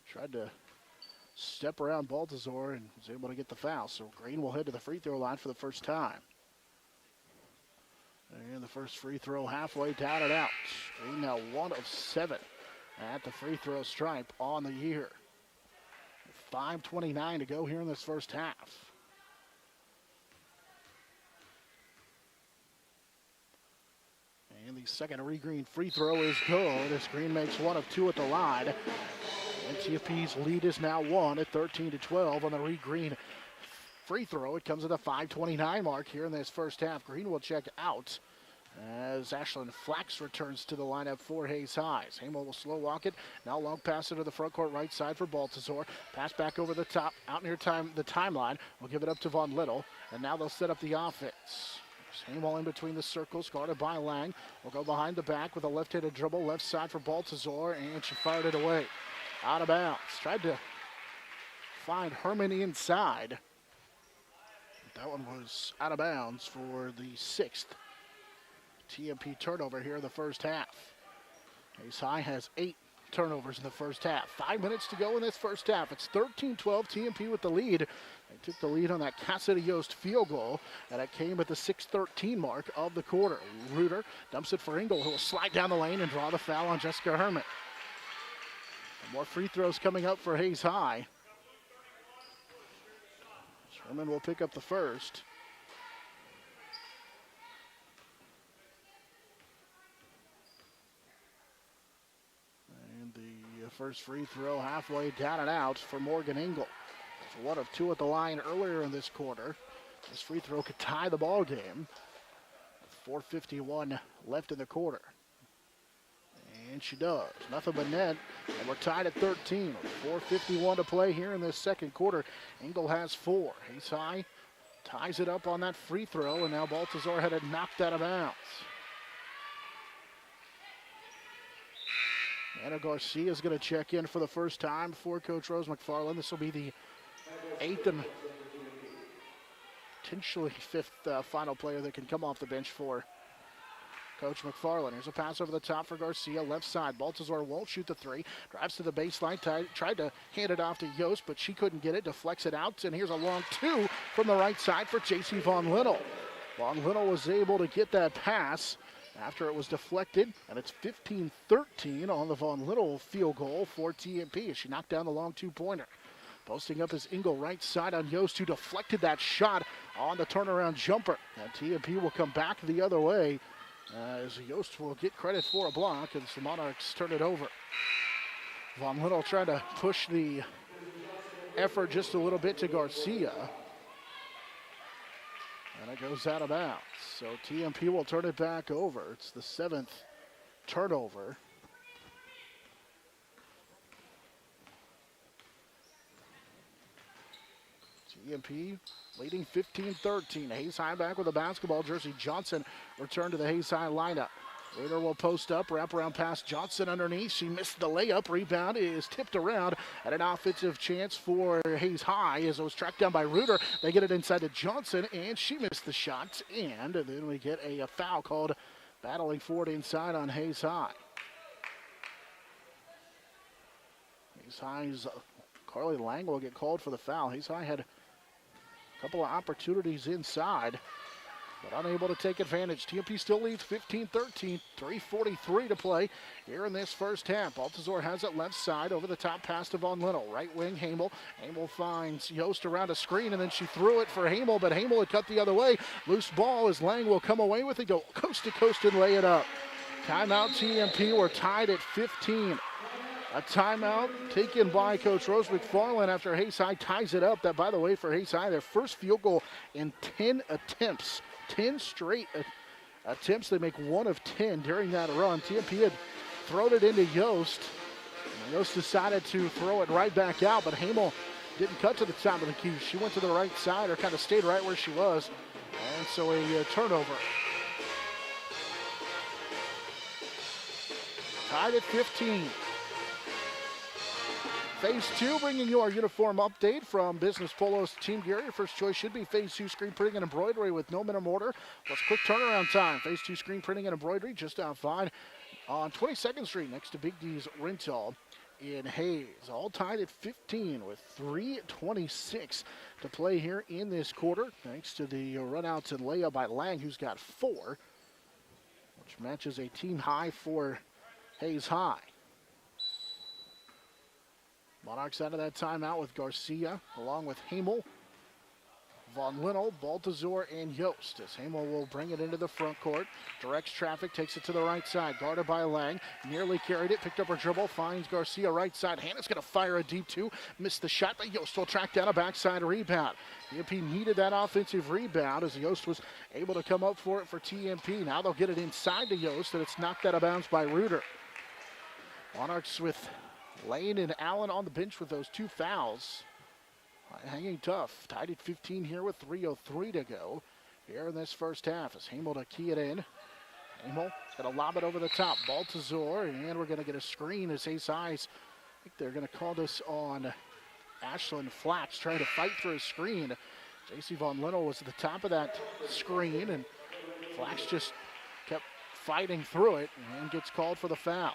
She tried to step around Baltazar and was able to get the foul. So Green will head to the free throw line for the first time. And the first free throw halfway down and out. Green now 1 of 7 at the free throw stripe on the year. 5:29 to go here in this first half. And the second Ree Green free throw is good as Green makes 1 of 2 at the line. And TMP's lead is now 1 at 13-12 on the Ree Green free throw. It comes at the 5:29 mark here in this first half. Green will check out as Ashlyn Flax returns to the lineup for Hays High. Hamel will slow walk it. Now long pass it to the front court right side for Baltazar. Pass back over the top, out near the timeline. We'll give it up to Von Linnell. And now they'll set up the offense. Hamel in between the circles, guarded by Lang. Will go behind the back with a left-handed dribble, left side for Baltazar, and she fired it away. Out of bounds. Tried to find Herman inside. That one was out of bounds for the 6th TMP turnover here in the first half. Hays High has 8 turnovers in the first half. 5 minutes to go in this first half. It's 13-12, TMP with the lead. They took the lead on that Cassidy Yost field goal, and it came at the 6:13 mark of the quarter. Reuter dumps it for Engel, who will slide down the lane and draw the foul on Jessica Herman. More free throws coming up for Hays High. Herman will pick up the first. And the first free throw halfway down and out for Morgan Engel. 1 of 2 at the line earlier in this quarter. This free throw could tie the ball game. 4:51 left in the quarter. And she does. Nothing but net. And we're tied at 13. 4:51 to play here in this second quarter. Engel has 4. Hays High ties it up on that free throw, and now Baltazar had it knocked out of bounds. Anna Garcia is going to check in for the first time for Coach Rose McFarland. This will be the 8th and potentially 5th final player that can come off the bench for Coach McFarland. Here's a pass over the top for Garcia, left side. Baltazar won't shoot the three. Drives to the baseline, tried to hand it off to Yost, but she couldn't get it. Deflects it out, and here's a long two from the right side for JC Von Little. Von Little was able to get that pass after it was deflected, and it's 15-13 on the Von Little field goal for TMP as she knocked down the long two-pointer. Posting up his Engel right side on Yost, who deflected that shot on the turnaround jumper. And TMP will come back the other way as Yost will get credit for a block as the Monarchs turn it over. Von Little trying to push the effort just a little bit to Garcia. And it goes out of bounds. So TMP will turn it back over. It's the 7th turnover. TMP leading 15-13. Hays High back with a basketball. Jersey Johnson returned to the Hays High lineup. Reuter will post up, wrap around pass Johnson underneath. She missed the layup. Rebound is tipped around at an offensive chance for Hays High as it was tracked down by Reuter. They get it inside to Johnson, and she missed the shot. And then we get a foul called battling for it inside on Hays High. Hays High's Carly Lang will get called for the foul. Hays High had a couple of opportunities inside, but unable to take advantage. TMP still leads 15-13, 3:43 to play here in this first half. Baltazar has it left side, over the top pass to Von Little. Right wing, Hamel. Hamel finds Yost around a screen, and then she threw it for Hamel, but Hamel had cut the other way. Loose ball as Lang will come away with it, go coast to coast and lay it up. Timeout TMP, we're tied at 15. A timeout taken by Coach Rose McFarland after Hays High ties it up. That, by the way, for Hays High, their first field goal in 10 attempts. 10 straight attempts. They make 1 of 10 during that run. TMP had thrown it into Yost. And Yost decided to throw it right back out, but Hamel didn't cut to the top of the key. She went to the right side, or kind of stayed right where she was. And so a turnover. Tied at 15. Phase 2 bringing you our uniform update from Business Polos Team Gear. Your first choice should be Phase 2 screen printing and embroidery with no minimum order plus quick turnaround time. Phase 2 screen printing and embroidery just outside on 22nd Street next to Big D's Rental in Hays. All tied at 15 with 3:26 to play here in this quarter. Thanks to the runouts and layup by Lang, who's got 4, which matches a team high for Hays High. Monarchs out of that timeout with Garcia, along with Hamel, Von Little, Baltazar, and Yost. As Hamel will bring it into the front court, directs traffic, takes it to the right side, guarded by Lang, nearly carried it, picked up her dribble, finds Garcia right side. Hannah's going to fire a deep 2, missed the shot, but Yost will track down a backside rebound. TMP needed that offensive rebound as Yost was able to come up for it for TMP. Now they'll get it inside to Yost, and it's knocked out of bounds by Reuter. Monarchs with Lane and Allen on the bench with those 2 fouls. Hanging tough. Tied at 15 here with 3:03 to go here in this first half. As Hamel to key it in. Hamel going to lob it over the top. Baltazar, and we're going to get a screen as Hays High. I think they're going to call this on Ashlyn Flax trying to fight through a screen. JC Von Little was at the top of that screen, and Flax just kept fighting through it and gets called for the foul.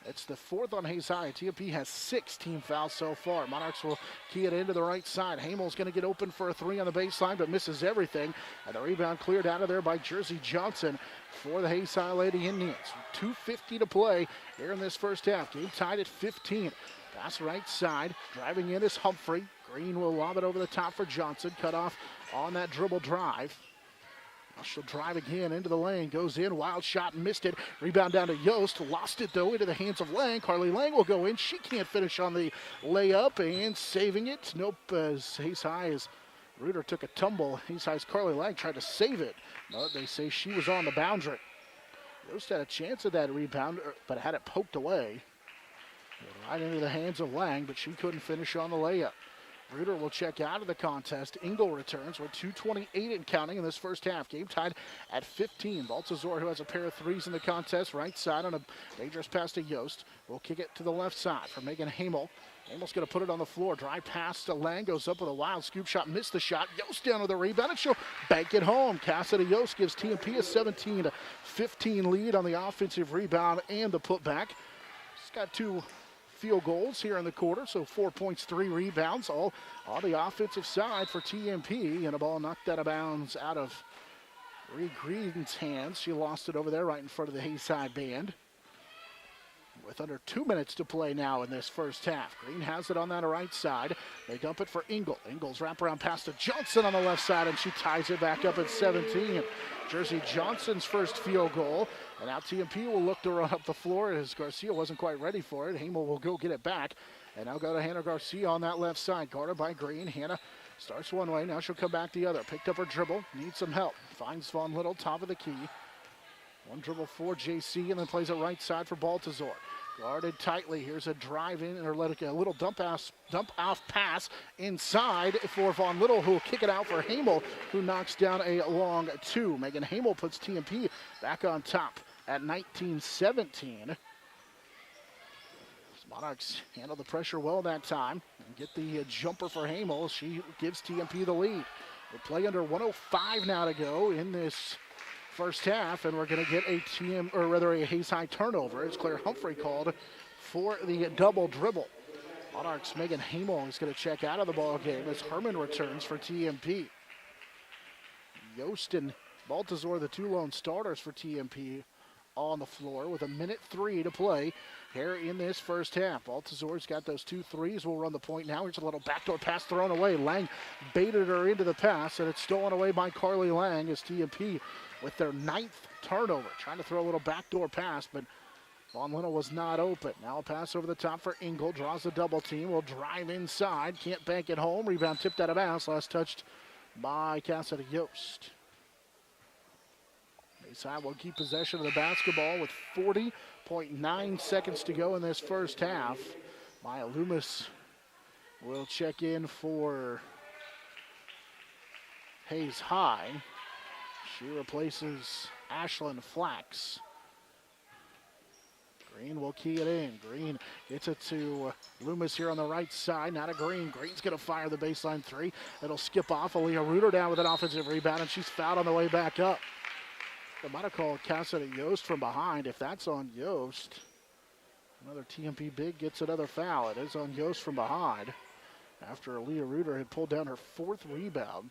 It's the 4th on Hays High. TMP has 6 team fouls so far. Monarchs will key it into the right side. Hamel's going to get open for a 3 on the baseline, but misses everything. And the rebound cleared out of there by Jersey Johnson for the Hays High Lady Indians. 2:50 to play here in this first half. Game tied at 15. Pass right side. Driving in is Humphrey. Green will lob it over the top for Johnson. Cut off on that dribble drive. Now she'll drive again into the lane, goes in, wild shot, missed it. Rebound down to Yost, lost it though into the hands of Lang. Carly Lang will go in. She can't finish on the layup and saving it. Nope, as Hays High, as Reuter took a tumble. Hays High's Carly Lang tried to save it, but they say she was on the boundary. Yost had a chance at that rebound, but had it poked away. Right into the hands of Lang, but she couldn't finish on the layup. Reuter will check out of the contest. Engel returns with 2:28 and counting in this first half. Game tied at 15. Baltazar, who has a pair of threes in the contest, right side on a dangerous pass to Yost, will kick it to the left side for Megan Hamel. Hamel's going to put it on the floor. Drive pass to Lang, goes up with a wild scoop shot, missed the shot. Yost down with the rebound, and she'll bank it home. Cassidy Yost gives TMP a 17-15 lead on the offensive rebound and the putback. She's got 2 field goals here in the quarter, so 4 points, 3 rebounds, all on the offensive side for TMP, and a ball knocked out of bounds out of Ree Green's hands. She lost it over there right in front of the Hayside band. With under 2 minutes to play now in this first half. Green has it on that right side. They dump it for Engel. Engel's wraparound pass to Johnson on the left side, and she ties it back up at 17. Jersey Johnson's first field goal. And now TMP will look to run up the floor as Garcia wasn't quite ready for it. Hamel will go get it back. And now go to Hannah Garcia on that left side. Guarded by Green. Hannah starts one way. Now she'll come back the other. Picked up her dribble. Needs some help. Finds Von Little, top of the key. One dribble for JC, and then plays it right side for Baltazar. Guarded tightly. Here's a drive in, or a little dump off pass inside for Von Little, who will kick it out for Hamel, who knocks down a long 2. Megan Hamel puts TMP back on top at 19-17. Monarchs handle the pressure well that time and get the jumper for Hamel. She gives TMP the lead. We play under 105 now to go in this first half, and we're going to get a Hays High turnover. It's Claire Humphrey called for the double dribble. Monarchs Megan Hamel is going to check out of the ball game as Herman returns for TMP. Yost and Baltazar, the 2 lone starters for TMP, on the floor with 1:03 to play here in this first half. Baltazar's got those 2 threes. We'll run the point now. Here's a little backdoor pass thrown away. Lang baited her into the pass, and it's stolen away by Carly Lang as TMP with their 9th turnover. Trying to throw a little backdoor pass, but Von Little was not open. Now a pass over the top for Engel. Draws a double team. Will drive inside. Can't bank it home. Rebound tipped out of bounds. Last touched by Cassidy Yost. Hayside will keep possession of the basketball with 40.9 seconds to go in this first half. Maya Loomis will check in for Hays High. She replaces Ashlyn Flax. Green will key it in. Green gets it to Loomis here on the right side. Now to Green. Green's going to fire the baseline 3. It'll skip off. Aaliyah Reuter down with an offensive rebound, and she's fouled on the way back up. They might have called Cassidy Yost from behind. If that's on Yost, another TMP big gets another foul. It is on Yost from behind after Aaliyah Reuter had pulled down her 4th rebound.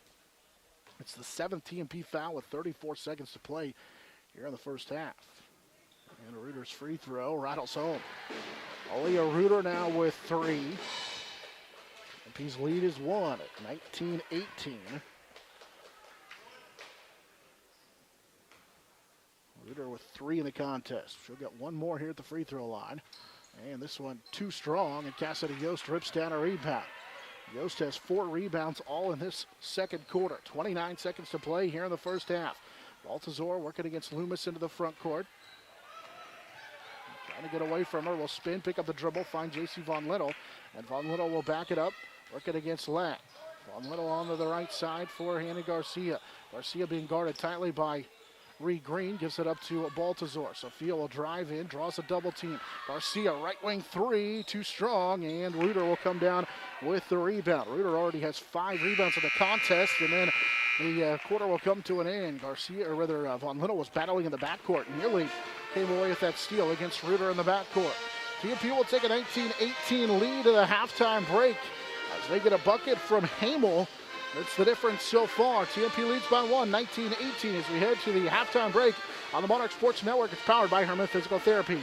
It's the 7th TMP foul with 34 seconds to play here in the first half. And Reuter's free throw rattles home. Aaliyah Reuter now with 3. TMP's lead is 1 at 19-18. Reuter with 3 in the contest. She'll get 1 more here at the free throw line. And this one too strong, and Cassidy Yost rips down a rebound. Yost has 4 rebounds all in this second quarter. 29 seconds to play here in the first half. Baltazar working against Loomis into the front court. Trying to get away from her. Will spin, pick up the dribble, find JC Von Little. And Von Little will back it up, working against Lang. Von Little onto the right side for Hannah Garcia. Garcia being guarded tightly by Ree Green, gives it up to Baltazar. Sophia will drive in, draws a double team. Garcia, right wing 3, too strong, and Reuter will come down with the rebound. Reuter already has 5 rebounds in the contest, and then the quarter will come to an end. Von Little was battling in the backcourt, nearly came away with that steal against Reuter in the backcourt. TMP will take a 19-18 lead at the halftime break as they get a bucket from Hamel. That's the difference so far. TMP leads by 1, 19-18 as we head to the halftime break on the Monarch Sports Network. It's powered by Herman Physical Therapy.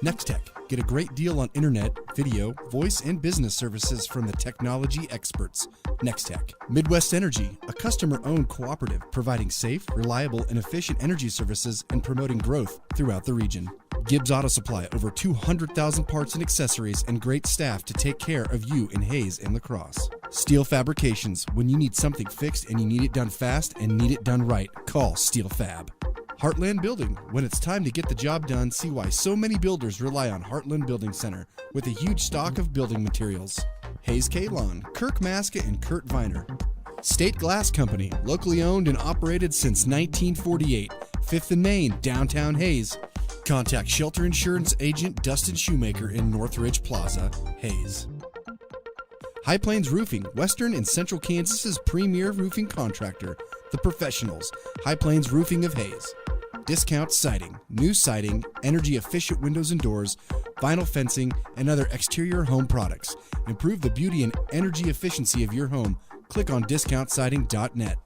Nextech. Get a great deal on internet, video, voice, and business services from the technology experts. Nextech. Midwest Energy, a customer-owned cooperative providing safe, reliable, and efficient energy services and promoting growth throughout the region. Gibbs Auto Supply, over 200,000 parts and accessories and great staff to take care of you in Hays and La Crosse. Steel Fabrications, when you need something fixed and you need it done fast and need it done right, call Steel Fab. Heartland Building. When it's time to get the job done, see why so many builders rely on Heartland Building Center with a huge stock of building materials. Hays Lawn, Kirk Maska and Kurt Viner. State Glass Company, locally owned and operated since 1948. 5th and Main, downtown Hays. Contact Shelter Insurance Agent Dustin Shoemaker in Northridge Plaza, Hays. High Plains Roofing, Western and Central Kansas's premier roofing contractor. The Professionals, High Plains Roofing of Hays. Discount Siding, new siding, energy-efficient windows and doors, vinyl fencing, and other exterior home products. Improve the beauty and energy efficiency of your home. Click on discountsiding.net.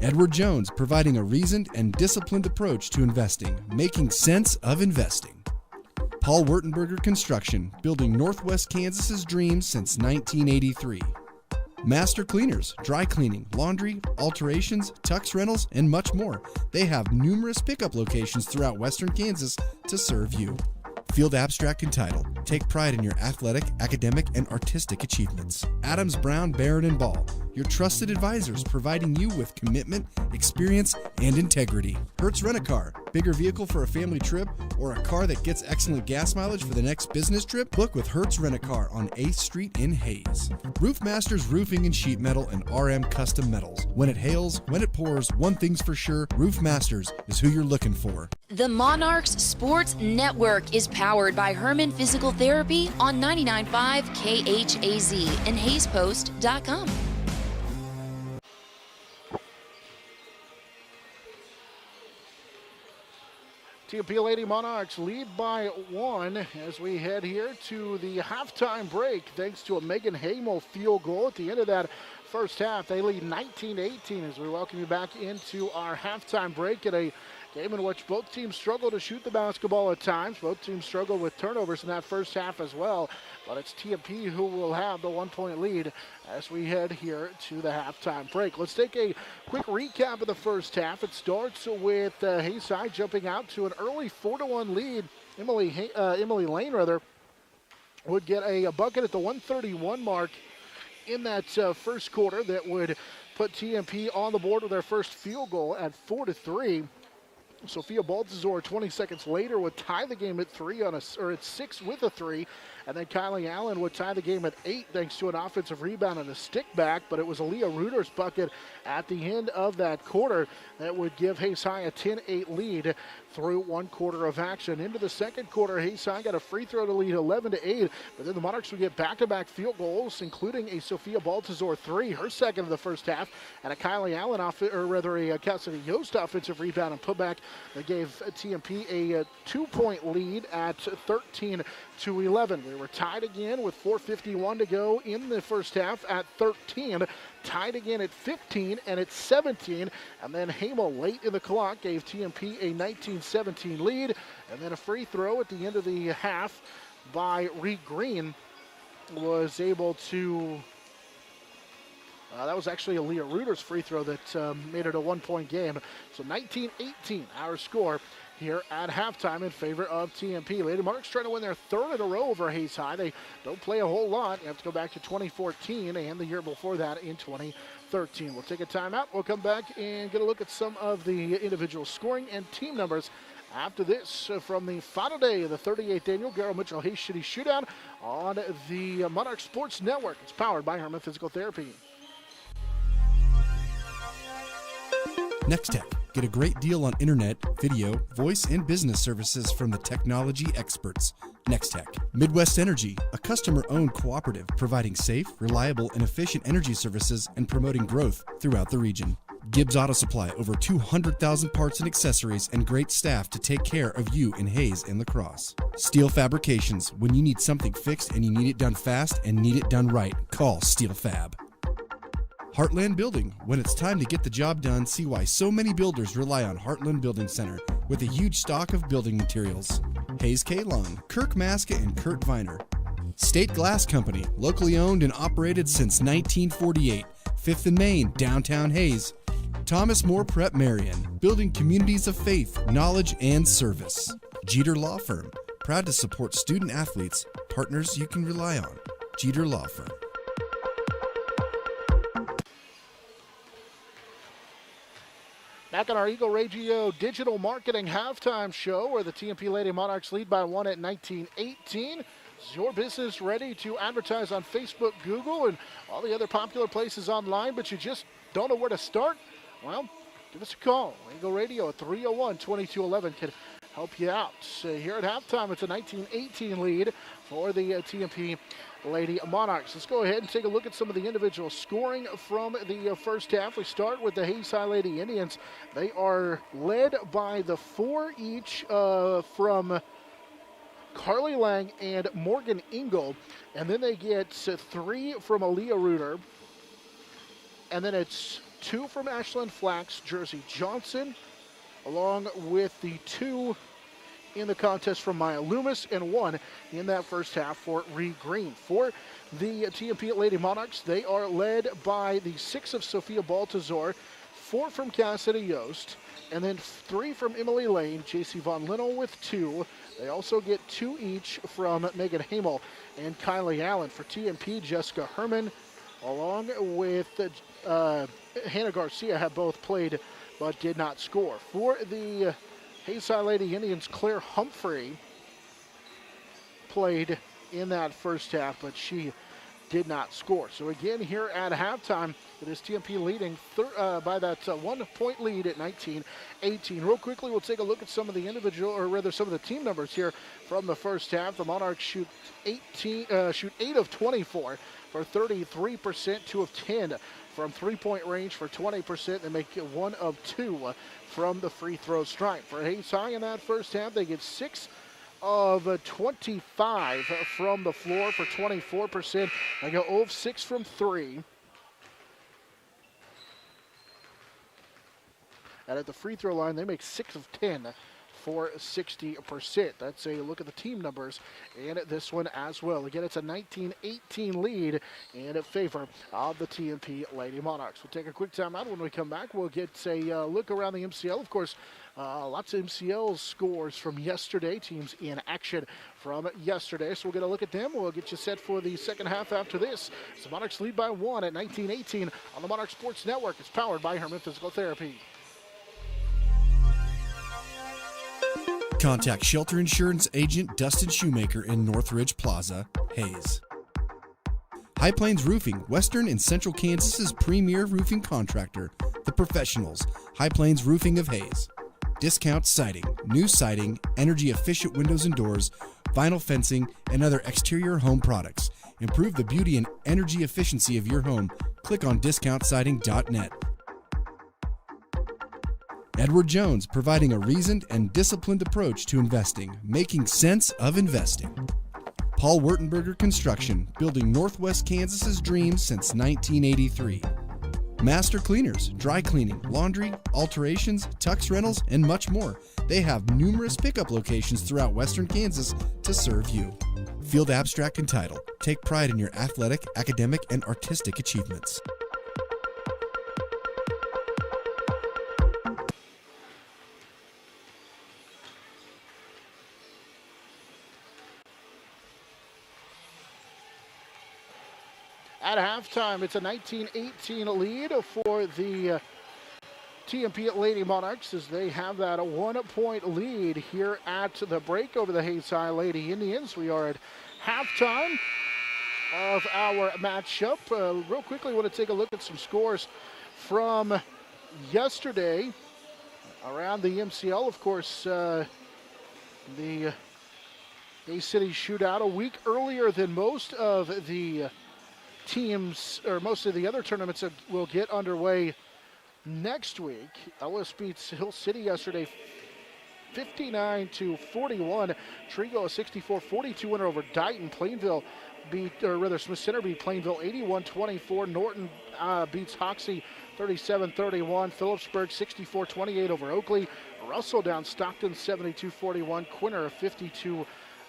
Edward Jones, providing a reasoned and disciplined approach to investing, making sense of investing. Paul Wurtenberger Construction, building Northwest Kansas's dreams since 1983. Master Cleaners, dry cleaning, laundry, alterations, tux rentals, and much more. They have numerous pickup locations throughout Western Kansas to serve you. Field Abstract and Title. Take pride in your athletic, academic, and artistic achievements. Adams, Brown, Barron, and Ball. Your trusted advisors providing you with commitment, experience, and integrity. Hertz Rent-A-Car. Bigger vehicle for a family trip or a car that gets excellent gas mileage for the next business trip? Book with Hertz Rent-A-Car on 8th Street in Hays. Roof Masters Roofing and Sheet Metal and RM Custom Metals. When it hails, when it pours, one thing's for sure, Roof Masters is who you're looking for. The Monarchs Sports Network is powered by Herman Physical Therapy on 99.5 KHAZ and HaysPost.com. TMP Lady Monarchs lead by 1 as we head here to the halftime break. Thanks to a Megan Hamel field goal at the end of that first half. They lead 19-18 as we welcome you back into our halftime break at a game in which both teams struggle to shoot the basketball at times. Both teams struggle with turnovers in that first half as well. But it's TMP who will have the 1-point lead as we head here to the halftime break. Let's take a quick recap of the first half. It starts with Hays High jumping out to an early 4-1 lead. Emily Lane would get a bucket at the 1:31 mark in that first quarter that would put TMP on the board with their first field goal at 4-3. Sophia Baltazar 20 seconds later would tie the game at 6 with a 3. And then Kylie Allen would tie the game at 8 thanks to an offensive rebound and a stick back. But it was Aaliyah Reuter's bucket at the end of that quarter that would give Hays High a 10-8 lead through one quarter of action. Into the second quarter, Hays High got a free throw to lead 11-8. But then the Monarchs would get back-to-back field goals, including a Sophia Baltazar 3, her second of the first half, and a Kylie Allen, a Cassidy Yost offensive rebound and putback that gave TMP a 2-point lead at 13-11. We were tied again with 4:51 to go in the first half at 13. Tied again at 15 and at 17. And then Hamel late in the clock gave TMP a 19-17 lead. And then a free throw at the end of the half by Reed Green was able to... that was actually Aaliyah Reuter's free throw that made it a 1-point game. So 19-18 our score here at halftime in favor of TMP. Lady Monarchs trying to win their third in a row over Hays High. They don't play a whole lot. You have to go back to 2014 and the year before that in 2013. We'll take a timeout. We'll come back and get a look at some of the individual scoring and team numbers after this from the final day of the 38th annual Garrow Mitchell Hays City Shootout on the Monarch Sports Network. It's powered by Herman Physical Therapy. Next Tech. Get a great deal on internet, video, voice, and business services from the technology experts. Next Tech. Midwest Energy, a customer-owned cooperative providing safe, reliable, and efficient energy services and promoting growth throughout the region. Gibbs Auto Supply, over 200,000 parts and accessories and great staff to take care of you in Hays and La Crosse. Steel Fabrications, when you need something fixed and you need it done fast and need it done right, call Steel Fab. Heartland Building. When it's time to get the job done, see why so many builders rely on Heartland Building Center with a huge stock of building materials. Hays Lawn, Kirk Maska and Kurt Viner. State Glass Company, locally owned and operated since 1948. 5th and Main, downtown Hays. Thomas More Prep Marian, building communities of faith, knowledge, and service. Jeter Law Firm, proud to support student athletes, partners you can rely on. Jeter Law Firm. Back on our Eagle Radio digital marketing halftime show where the TMP Lady Monarchs lead by 1 at 19-18. Is your business ready to advertise on Facebook, Google, and all the other popular places online, but you just don't know where to start? Well, give us a call. Eagle Radio at 301-2211 can help you out. Here at halftime, it's a 19-18 lead for the TMP Lady Monarchs. Let's go ahead and take a look at some of the individual scoring from the first half. We start with the Hays City Lady Indians. They are led by the 4 each from Carly Lang and Morgan Engel. And then they get 3 from Aaliyah Reuter. And then it's 2 from Ashlyn Flax, Jersey Johnson, along with the 2 in the contest from Maya Loomis, and 1 in that first half for Ree Green. For the TMP Lady Monarchs, they are led by the 6 of Sophia Baltazar, 4 from Cassidy Yost, and then 3 from Emily Lane, JC Von Linnell with 2. They also get 2 each from Megan Hamel and Kylie Allen. For TMP, Jessica Herman, along with Hannah Garcia, have both played but did not score. For the Hays City Lady Indians, Claire Humphrey played in that first half, but she did not score. So again, here at halftime, it is TMP leading by that 1-point lead at 19-18. Real quickly, we'll take a look at some of the individual, or rather some of the team numbers here from the first half. The Monarchs shoot 8 of 24 for 33%, 2 of 10 from three-point range for 20%. They make 1 of 2 from the free throw stripe. For Hays High in that first half, they get 6 of 25 from the floor for 24%. They go 0 of 6 from 3. And at the free throw line, they make 6 of 10 for 60%. That's a look at the team numbers in this one as well. Again, it's a 19-18 lead in favor of the TMP Lady Monarchs. We'll take a quick time out. When we come back, we'll get a look around the MCL. Of course, lots of MCL scores from yesterday, teams in action from yesterday. So we'll get a look at them. We'll get you set for the second half after this. So the Monarchs lead by 1 at 19-18 on the Monarch Sports Network. It's powered by Herman Physical Therapy. Contact Shelter Insurance Agent Dustin Shoemaker in Northridge Plaza, Hays. High Plains Roofing, Western and Central Kansas's premier roofing contractor. The Professionals, High Plains Roofing of Hays. Discount siding, new siding, energy-efficient windows and doors, vinyl fencing, and other exterior home products. Improve the beauty and energy efficiency of your home. Click on discountsiding.net. Edward Jones, providing a reasoned and disciplined approach to investing, making sense of investing. Paul Wurtenberger Construction, building Northwest Kansas's dreams since 1983. Master Cleaners, dry cleaning, laundry, alterations, tux rentals, and much more. They have numerous pickup locations throughout Western Kansas to serve you. Field Abstract and Title, take pride in your athletic, academic, and artistic achievements. At halftime, it's a 19-18 lead for the TMP Lady Monarchs as they have that 1-point lead here at the break over the Hays City Lady Indians. We are at halftime of our matchup. Real quickly, I want to take a look at some scores from yesterday around the MCL. Of course, the Hays City Shootout a week earlier than most of the teams, or most of the other tournaments that will get underway next week. Ellis beats Hill City yesterday 59-41. Trigo a 64-42 winner over Dighton. Plainville Smith Center beat Plainville 81-24. Norton beats Hoxie 37-31. Phillipsburg 64-28 over Oakley. Russell down Stockton 72-41. Quinter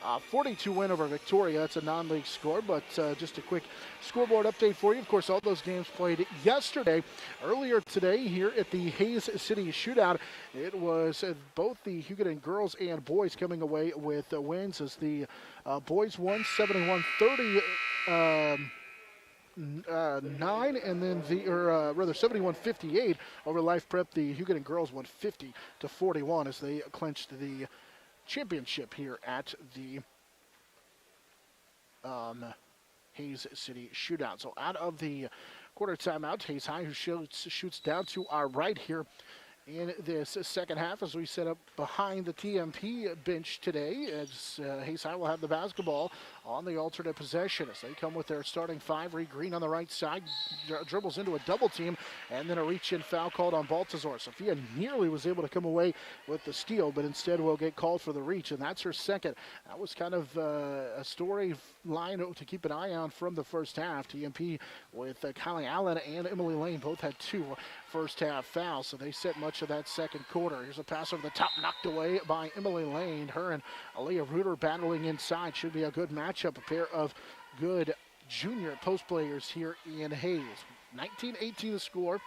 a 42 win over Victoria. That's a non-league score, but just a quick scoreboard update for you. Of course, all those games played yesterday. Earlier today here at the Hays City Shootout, it was both the Huguenin girls and boys coming away with wins as the boys won 71-30 71-9, and then rather 71-58 over Life Prep. The Huguenin girls won 50-41 as they clinched the championship here at the Hays City Shootout. So out of the quarter timeout, Hays High, who shoots down to our right here in this second half as we set up behind the TMP bench today, as Hays High will have the basketball on the alternate possession as they come with their starting five. Reed Green on the right side dribbles into a double team, and then a reach-in foul called on Baltazar. Sophia nearly was able to come away with the steal, but instead will get called for the reach, and that's her second. That was kind of a storyline to keep an eye on from the first half. TMP with Kylie Allen and Emily Lane both had 2 first half fouls, so they set much of that second quarter. Here's a pass over the top, knocked away by Emily Lane. Her and Aaliyah Reuter battling inside. Should be a good matchup, a pair of good junior post players here in Hays. 19-18 the score.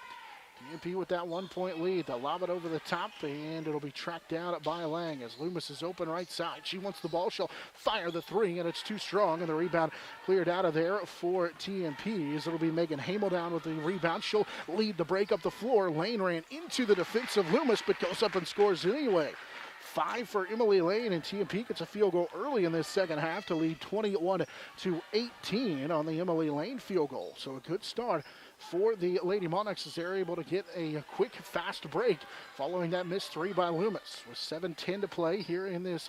TMP with that 1-point lead. They'll lob it over the top, and it'll be tracked down by Lang as Loomis is open right side. She wants the ball. She'll fire the three, and it's too strong, and the rebound cleared out of there for TMP. As it'll be Megan Hamel down with the rebound. She'll lead the break up the floor. Lane ran into the defensive Loomis, but goes up and scores anyway. 5 for Emily Lane, and TMP gets a field goal early in this second half to lead 21-18 on the Emily Lane field goal. So a good start for the Lady Monarchs as they're able to get a quick, fast break following that missed three by Loomis. With 7:10 to play here in this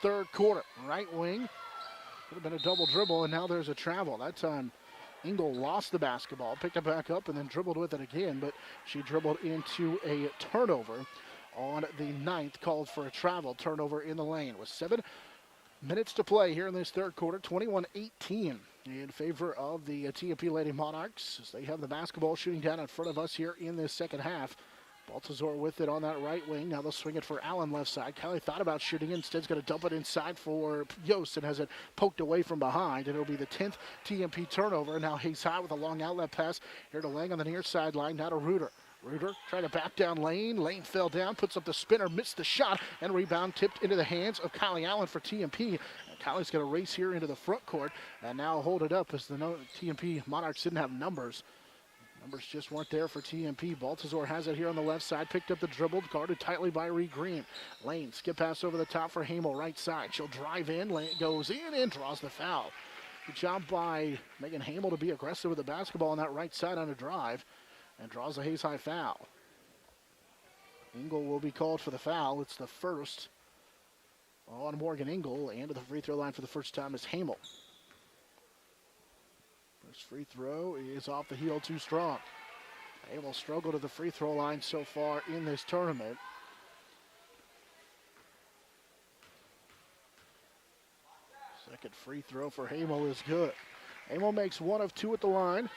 third quarter. Right wing, could have been a double dribble, and now there's a travel. That time, Engel lost the basketball, picked it back up, and then dribbled with it again, but she dribbled into a turnover on the 9th, called for a travel turnover in the lane. With 7 minutes to play here in this third quarter, 21-18 in favor of the TMP Lady Monarchs as they have the basketball shooting down in front of us here in this second half. Baltazar with it on that right wing. Now they'll swing it for Allen left side. Kelly thought about shooting it. Instead's going to dump it inside for Yost and has it poked away from behind. And it'll be the 10th TMP turnover. Now Hays High with a long outlet pass here to Lang on the near sideline. Now to Reuter. Reuter trying to back down Lane. Lane fell down, puts up the spinner, missed the shot, and rebound tipped into the hands of Kylie Allen for TMP. And Kylie's going to race here into the front court and now hold it up as the TMP Monarchs didn't have numbers. Numbers just weren't there for TMP. Baltazar has it here on the left side. Picked up the dribble, guarded tightly by Reed Green. Lane, skip pass over the top for Hamel, right side. She'll drive in. Lane goes in and draws the foul. Good job by Megan Hamel to be aggressive with the basketball on that right side on a drive and draws a Hays High foul. Engel will be called for the foul. It's the first on Morgan Engel, and to the free throw line for the first time is Hamel. First free throw is off the heel, too strong. Hamel struggled at the free throw line so far in this tournament. Second free throw for Hamel is good. Hamel makes 1 of 2 at the line.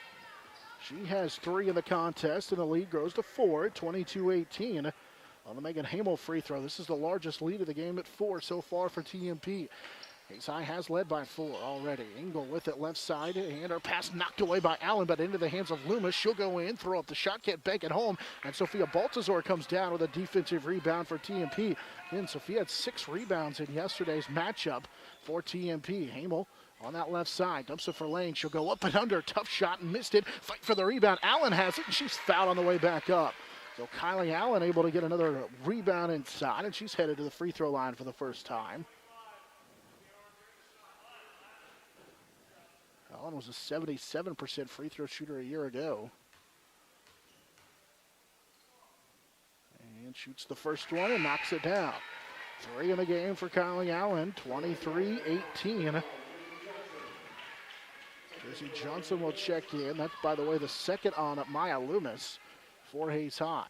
She has 3 in the contest, and the lead grows to 4, 22-18 on the Megan Hamel free throw. This is the largest lead of the game at 4 so far for TMP. Hays High has led by 4 already. Engel with it left side, and her pass knocked away by Allen, but into the hands of Loomis. She'll go in, throw up the shot, can't bank it home, and Sophia Baltazar comes down with a defensive rebound for TMP. Then Sophia had 6 rebounds in yesterday's matchup for TMP. Hamel on that left side, dumps it for Lane. She'll go up and under, tough shot, and missed it. Fight for the rebound. Allen has it, and she's fouled on the way back up. So Kylie Allen able to get another rebound inside, and she's headed to the free throw line for the first time. Allen was a 77% free throw shooter a year ago. And shoots the first one and knocks it down. 3 in the game for Kylie Allen, 23-18. Casey Johnson will check in. That's, by the way, the second on Maya Loomis for Hays High.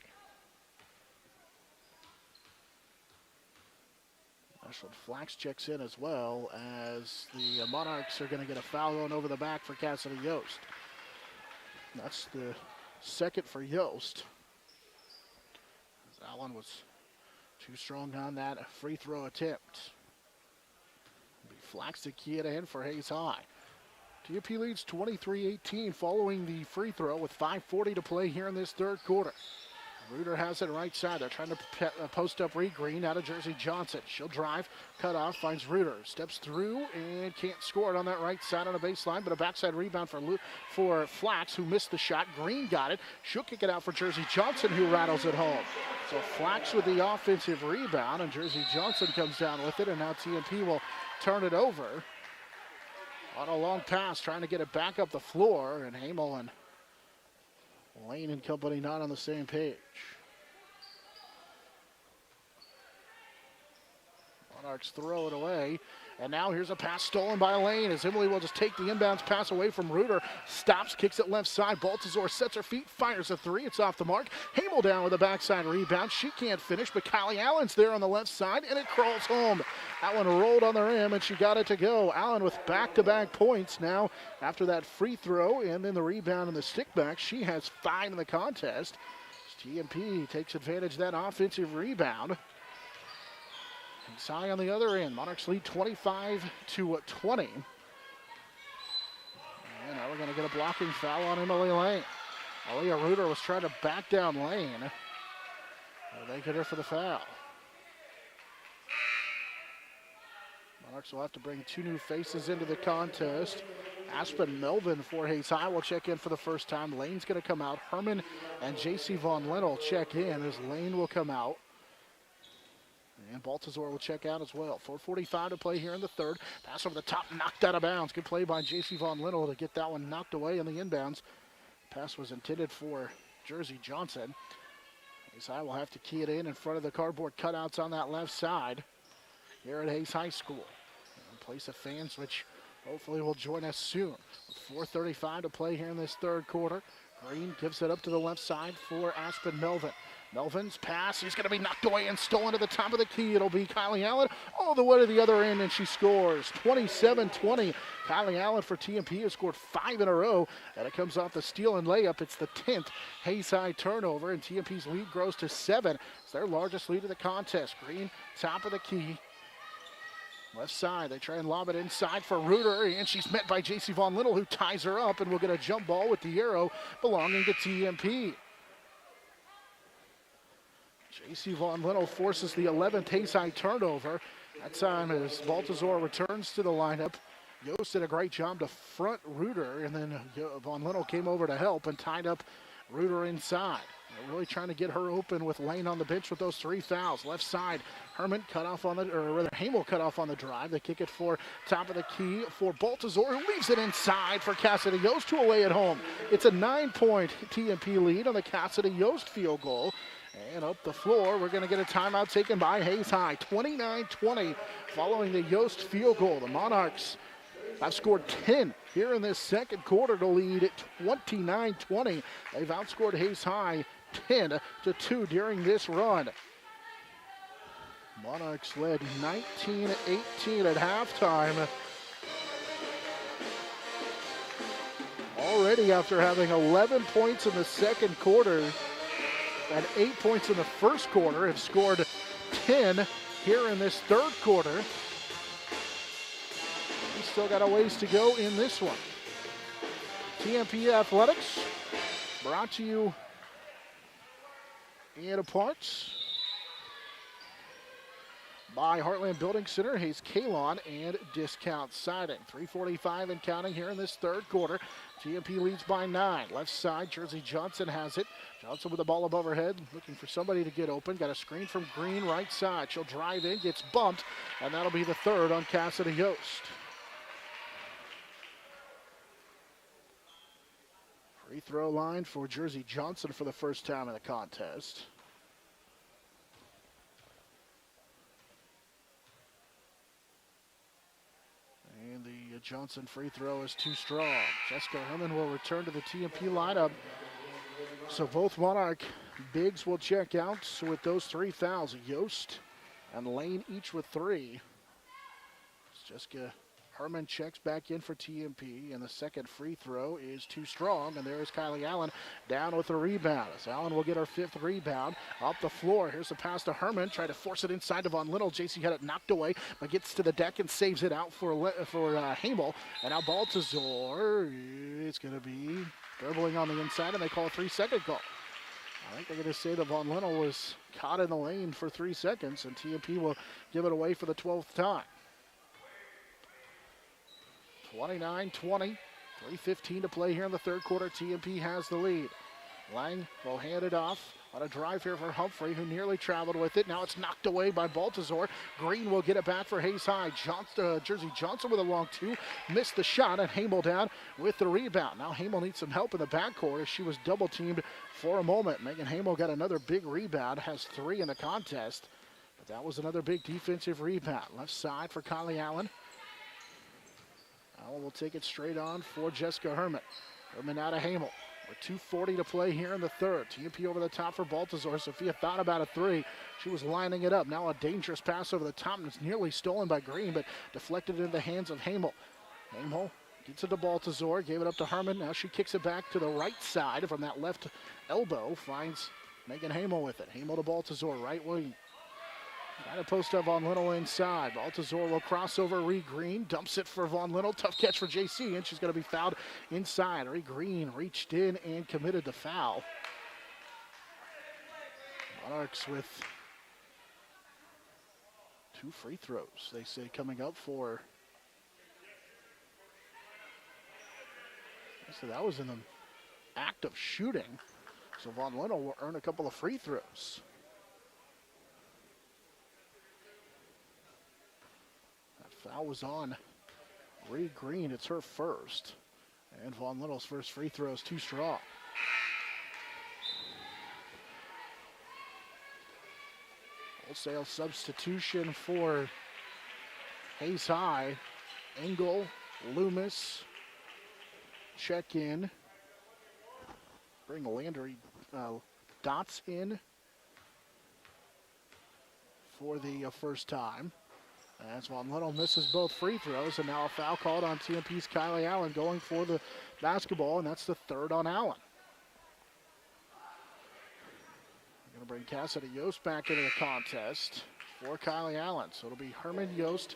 Ashland Flax checks in as well as the Monarchs are going to get a foul going over the back for Cassidy Yost. That's the second for Yost. Allen was too strong on that free throw attempt. It'll be Flax to key it in for Hays High. TMP leads 23-18 following the free throw with 5:40 to play here in this third quarter. Reuter has it right side. They're trying to post up Reed Green out of Jersey Johnson. She'll drive, cut off, finds Reuter. Steps through and can't score it on that right side on the baseline, but a backside rebound for Flax, who missed the shot. Green got it. She'll kick it out for Jersey Johnson, who rattles it home. So Flax with the offensive rebound, and Jersey Johnson comes down with it, and now TMP will turn it over. On a long pass, trying to get it back up the floor, and Hamel and Lane and company not on the same page. Monarchs throw it away. And now here's a pass stolen by Lane as Emily will just take the inbounds pass away from Reuter. Stops, kicks it left side. Baltazar sets her feet, fires a three. It's off the mark. Hamel down with a backside rebound. She can't finish, but Kylie Allen's there on the left side, and it crawls home. That one rolled on the rim, and she got it to go. Allen with back-to-back points now after that free throw, and then the rebound and the stick back. She has 5 in the contest. TMP takes advantage of that offensive rebound. Hays High on the other end. Monarchs lead 25-20. And now we're going to get a blocking foul on Emily Lane. Aaliyah Reuter was trying to back down Lane. They get her for the foul. Monarchs will have to bring 2 new faces into the contest. Aspen Melvin for Hays High will check in for the first time. Lane's going to come out. Herman and J.C. Von Lennel check in as Lane will come out. And Baltazar will check out as well. 4:45 to play here in the third. Pass over the top, knocked out of bounds. Good play by J.C. Von Lennel to get that one knocked away in the inbounds. Pass was intended for Jersey Johnson. Hays High will have to key it in front of the cardboard cutouts on that left side here at Hays High School. In place of fans, which hopefully will join us soon. With 4:35 to play here in this third quarter. Green gives it up to the left side for Aspen Melvin. Melvin's pass, he's going to be knocked away and stolen to the top of the key. It'll be Kylie Allen all the way to the other end, and she scores 27-20. Kylie Allen for TMP has scored 5 in a row, and it comes off the steal and layup. It's the 10th Hays High turnover, and TMP's lead grows to 7. It's their largest lead of the contest. Green, top of the key. Left side, they try and lob it inside for Reuter, and she's met by J.C. Von Lennel, who ties her up, and will get a jump ball with the arrow belonging to TMP. J.C. Von Lennel forces the 11th Hays High turnover. That time as Baltazar returns to the lineup. Yost did a great job to front Reuter, and then Von Lennel came over to help and tied up Reuter inside. They're really trying to get her open with Lane on the bench with those 3 fouls. Left side, Herman cut off on the, or rather Hamel cut off on the drive. They kick it for top of the key for Baltazar, who leaves it inside for Cassidy Yost to away at home. It's a 9-point TMP lead on the Cassidy Yost field goal. And up the floor, we're going to get a timeout taken by Hays High. 29-20 following the Yost field goal. The Monarchs have scored 10 here in this second quarter to lead at 29-20. They've outscored Hays High 10-2 during this run. Monarchs led 19-18 at halftime. Already after having 11 points in the second quarter, and 8 points in the first quarter, have scored 10 here in this third quarter. We still got a ways to go in this one. TMP Athletics brought to you in parts by Heartland Building Center, Hays Kalon, and Discount Siding. 3:45 and counting here in this third quarter. TMP leads by 9. Left side, Jersey Johnson has it. Johnson with the ball above her head, looking for somebody to get open. Got a screen from Green right side. She'll drive in, gets bumped, and that'll be the third on Cassidy Yost. Free throw line for Jersey Johnson for the first time in the contest. And the Johnson free throw is too strong. Jessica Herman will return to the TMP lineup. So both Monarch bigs will check out with those 3 fouls. Yost and Lane each with 3. Jessica Herman checks back in for TMP, and the second free throw is too strong, and there is Kylie Allen down with the rebound. As Allen will get her 5th rebound up the floor. Here's the pass to Herman, try to force it inside to Von Lennel. JC had it knocked away, but gets to the deck and saves it out for Hamel. And now Baltazar is going to be dribbling on the inside, and they call a 3-second call. I think they're going to say that Von Linnell was caught in the lane for 3 seconds, and TMP will give it away for the 12th time. 29-20, 3:15 to play here in the third quarter. TMP has the lead. Lang will hand it off on a drive here for Humphrey, who nearly traveled with it. Now it's knocked away by Baltazar. Green will get it back for Hays High. Jersey Johnson with a long two. Missed the shot, and Hamel down with the rebound. Now Hamel needs some help in the backcourt as she was double-teamed for a moment. Megan Hamel got another big rebound, has 3 in the contest. But that was another big defensive rebound. Left side for Kylie Allen. Allen will take it straight on for Jessica Herman. Herman out of Hamel. With 2:40 to play here in the third. TMP over the top for Baltazar. Sophia thought about a 3. She was lining it up. Now a dangerous pass over the top, and it's nearly stolen by Green, but deflected into the hands of Hamel. Hamel gets it to Baltazar, gave it up to Herman. Now she kicks it back to the right side from that left elbow. Finds Megan Hamel with it. Hamel to Baltazar, right wing. Trying to post up Von Linnell inside. Baltazar will cross over Reed Green. Dumps it for Von Linnell. Tough catch for JC, and she's going to be fouled inside. Reed Green reached in and committed the foul. Monarchs with 2 free throws, they say, coming up for. So that was in the act of shooting. So Von Linnell will earn a couple of free throws. Foul was on Reed Green. It's her first. And Von Linnell's first free throw is too strong. Wholesale substitution for Hays High. Engel, Loomis, check in. Bring Landry Dots in for the first time. As Von Linnell misses both free throws, and now a foul called on TMP's Kylie Allen going for the basketball, and that's the 3rd on Allen. We're going to bring Cassidy Yost back into the contest for Kylie Allen. So it'll be Herman, Yost,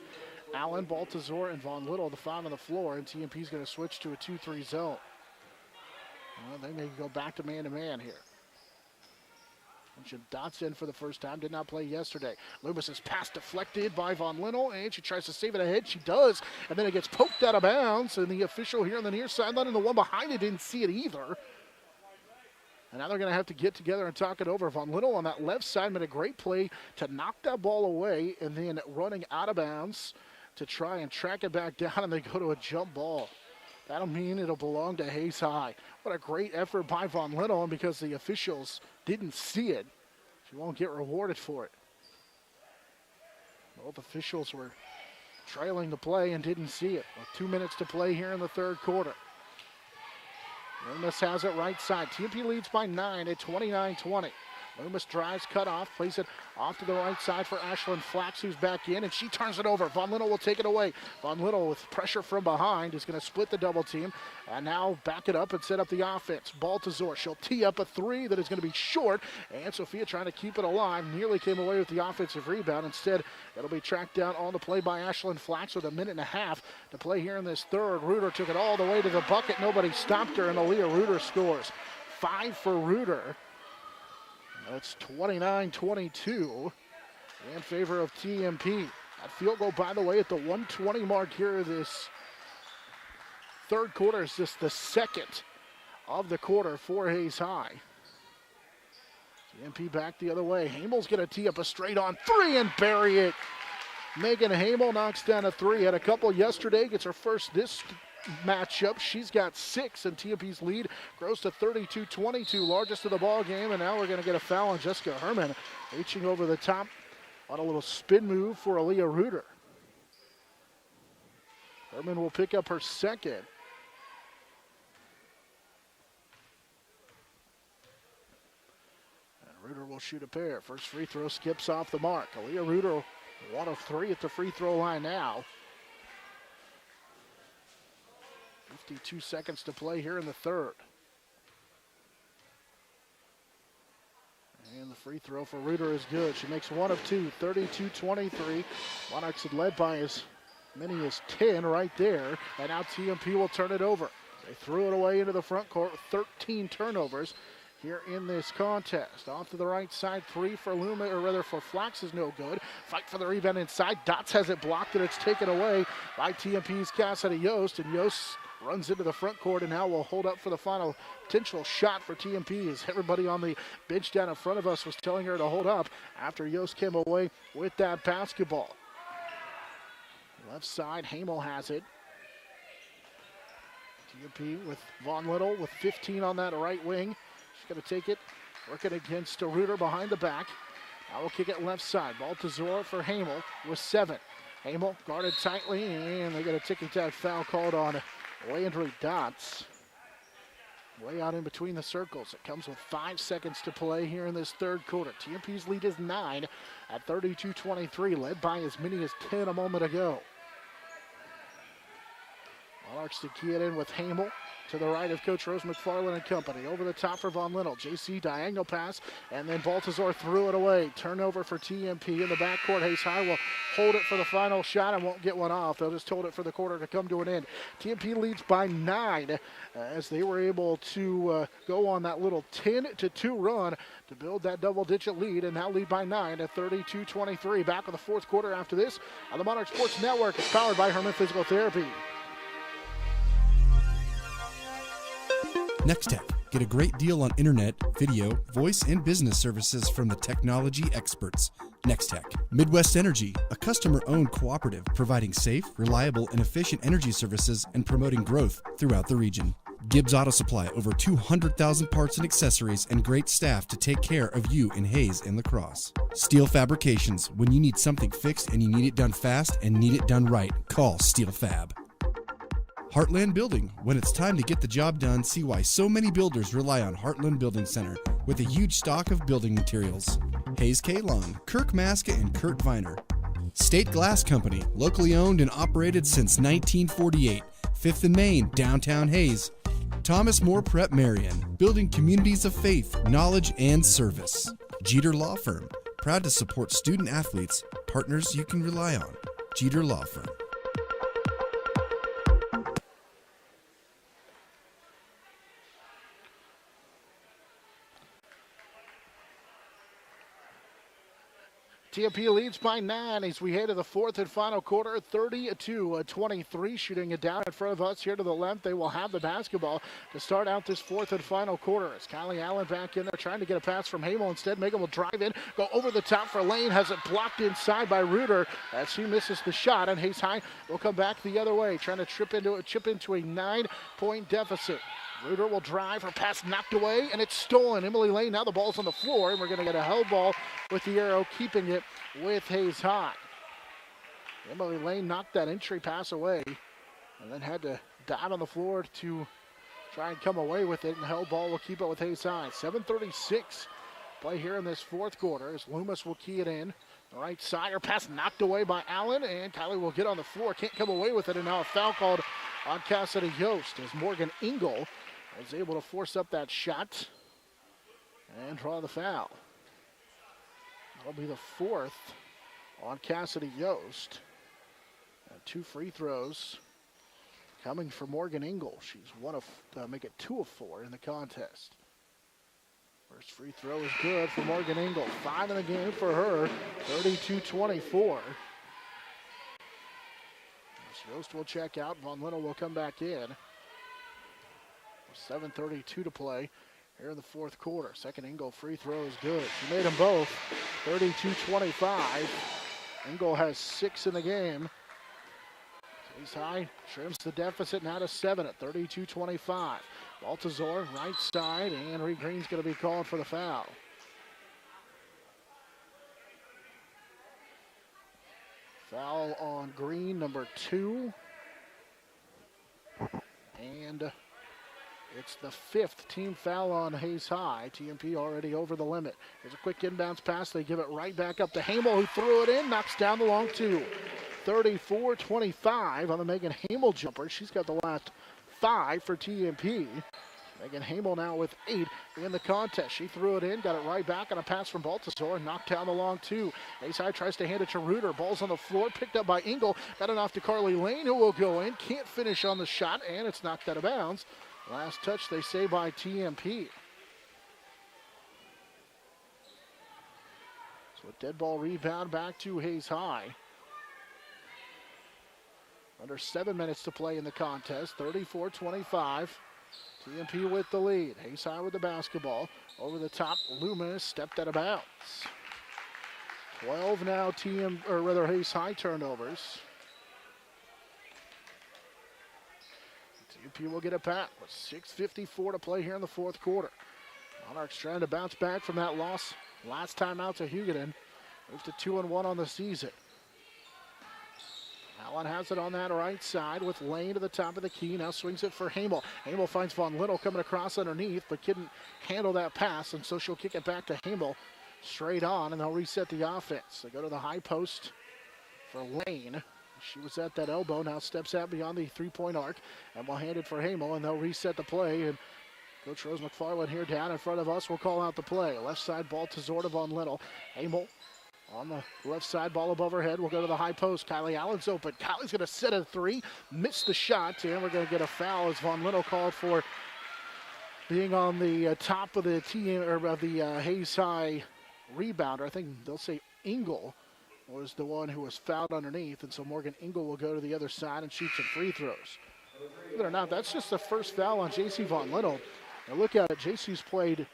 Allen, Baltazar, and Von Linnell, the 5 on the floor, and TMP's going to switch to a 2-3 zone. Well, they may go back to man here. Dots in for the first time, did not play yesterday. Loomis's pass deflected by Von Linnell, and she tries to save it ahead. She does, and then it gets poked out of bounds, and the official here on the near sideline and the one behind it didn't see it either. And now they're going to have to get together and talk it over. Von Linnell on that left side made a great play to knock that ball away, and then running out of bounds to try and track it back down, and they go to a jump ball. That'll mean it'll belong to Hays High. What a great effort by Von Linnell, and because the officials didn't see it, she won't get rewarded for it. Both officials were trailing the play and didn't see it. With 2 minutes to play here in the third quarter. Loomis has it right side. TMP leads by 9 at 29-20. Loomis drives, cut off, plays it off to the right side for Ashlyn Flax, who's back in, and she turns it over. Von Linnell will take it away. Von Linnell, with pressure from behind, is going to split the double team, and now back it up and set up the offense. Baltazar, she'll tee up a 3 that is going to be short, and Sophia trying to keep it alive, nearly came away with the offensive rebound. Instead, it'll be tracked down on the play by Ashlyn Flax with 1.5 minutes to play here in this third. Reuter took it all the way to the bucket. Nobody stopped her, and Aaliyah Reuter scores. 5 for Reuter. That's 29-22 in favor of TMP. That field goal, by the way, at the 1:20 mark here of this third quarter is just the second of the quarter for Hays High. TMP back the other way. Hamel's going to tee up a straight-on 3 and bury it. Megan Hamel knocks down a 3. Had a couple yesterday, gets her first this matchup. She's got 6, and TMP's lead grows to 32-22, largest of the ball game. And now we're going to get a foul on Jessica Herman, reaching over the top on a little spin move for Aaliyah Reuter. Herman will pick up her second. And Reuter will shoot a pair. First free throw skips off the mark. Aaliyah Reuter 1 of 3 at the free throw line now. 52 seconds to play here in the third. And the free throw for Reuter is good. She makes 1 of 2, 32-23. Monarchs had led by as many as 10 right there. And now TMP will turn it over. They threw it away into the front court with 13 turnovers here in this contest. Off to the right side, three for Luma, or rather for Flax is no good. Fight for the rebound inside. Dots has it blocked and it's taken away by TMP's Cassidy Yost, and Yost runs into the front court and now will hold up for the final potential shot for TMP, as everybody on the bench down in front of us was telling her to hold up after Yost came away with that basketball. Left side, Hamel has it. TMP with Von Little with 15 on that right wing. She's going to take it, working against a Reuter behind the back. Now we'll kick it left side. Baltazar for Hamel with 7. Hamel guarded tightly, and they get a ticky-tack foul called on Landry Dots. Way out in between the circles. It comes with 5 seconds to play here in this third quarter. TMP's lead is 9 at 32-23, led by as many as 10 a moment ago. Monarchs to key it in with Hamel to the right of Coach Rose McFarland and company. Over the top for Von Little. JC diagonal pass, and then Baltazar threw it away. Turnover for TMP in the backcourt. Hays High will hold it for the final shot and won't get one off. They'll just hold it for the quarter to come to an end. TMP leads by 9 as they were able to go on that little 10-2 run to build that double-digit lead, and now lead by 9 at 32-23. Back with the fourth quarter after this on the Monarch Sports Network. It's powered by Herman Physical Therapy. Next Tech. Get a great deal on internet, video, voice, and business services from the technology experts. Next Tech. Midwest Energy, a customer-owned cooperative providing safe, reliable, and efficient energy services and promoting growth throughout the region. Gibbs Auto Supply, over 200,000 parts and accessories and great staff to take care of you in Hays and La Crosse. Steel Fabrications, when you need something fixed and you need it done fast and need it done right, call Steel Fab. Heartland Building. When it's time to get the job done, see why so many builders rely on Heartland Building Center with a huge stock of building materials. Hayes K. Long, Kirk Maska, and Kurt Viner. State Glass Company, locally owned and operated since 1948. 5th and Main, downtown Hayes. Thomas More Prep Marian, building communities of faith, knowledge, and service. Jeter Law Firm, proud to support student athletes, partners you can rely on. Jeter Law Firm. TMP leads by 9 as we head to the fourth and final quarter, 30-23. Shooting it down in front of us here to the left. They will have the basketball to start out this fourth and final quarter. As Kylie Allen back in there trying to get a pass from Hamel. Instead, Megan will drive in, go over the top for Lane. Has it blocked inside by Reuter as she misses the shot. And Hays High will come back the other way, trying to chip into a 9-point deficit. Reuter will drive, her pass knocked away, and it's stolen. Emily Lane, now the ball's on the floor, and we're going to get a held ball with the arrow, keeping it with Hays High. Emily Lane knocked that entry pass away, and then had to dive on the floor to try and come away with it, and the held ball will keep it with Hays High. 7:36 play here in this fourth quarter as Loomis will key it in. The right side, her pass knocked away by Allen, and Kylie will get on the floor, can't come away with it, and now a foul called on Cassidy Yost as Morgan Engel was able to force up that shot and draw the foul. That'll be the fourth on Cassidy Yost. And 2 free throws coming for Morgan Engel. She's make it 2 of 4 in the contest. First free throw is good for Morgan Engel. 5 in the game for her, 32-24. Yost will check out. Von Little will come back in. 7:32 to play here in the fourth quarter. Second Engel free throw is good. She made them both. 32-25. Engel has 6 in the game. Hays High trims the deficit now to 7 at 32-25. Baltazar right side, and Henry Green's going to be called for the foul. Foul on Green, number 2. And it's the 5th team foul on Hays High. TMP already over the limit. There's a quick inbounds pass. They give it right back up to Hamel, who threw it in, knocks down the long 2. 34-25 on the Megan Hamel jumper. She's got the last 5 for TMP. Megan Hamel now with 8 in the contest. She threw it in, got it right back on a pass from Baltazar, knocked down the long 2. Hays High tries to hand it to Reuter. Ball's on the floor, picked up by Engel. Got it off to Carly Lane, who will go in. Can't finish on the shot, and it's knocked out of bounds. Last touch, they say, by TMP. So a dead ball rebound back to Hays High. Under 7 minutes to play in the contest, 34-25. TMP with the lead. Hays High with the basketball. Over the top, Loomis stepped out of bounds. 12 now Hays High turnovers. TMP will get it back with 6:54 to play here in the fourth quarter. Monarchs trying to bounce back from that loss last time out to Hugoton. Moves to 2-1 on the season. Allen has it on that right side with Lane to the top of the key. Now swings it for Hamel. Hamel finds Von Little coming across underneath, but couldn't handle that pass, and so she'll kick it back to Hamel straight on, and they'll reset the offense. They go to the high post for Lane. She was at that elbow, now steps out beyond the three-point arc, and will hand it for Hamel, and they'll reset the play. And Coach Rose McFarland here down in front of us will call out the play. Left side ball to Zorda Von Little. Hamel on the left side, ball above her head. We'll go to the high post. Kylie Allen's open. Kylie's going to set a three. Missed the shot, and we're going to get a foul as Von Little called for being on the top of the Hays High rebounder. I think they'll say Engel was the one who was fouled underneath, and so Morgan Engel will go to the other side and shoot some free throws. Believe it or not, that's just the first foul on JC Von Little. Now look at it. JC's played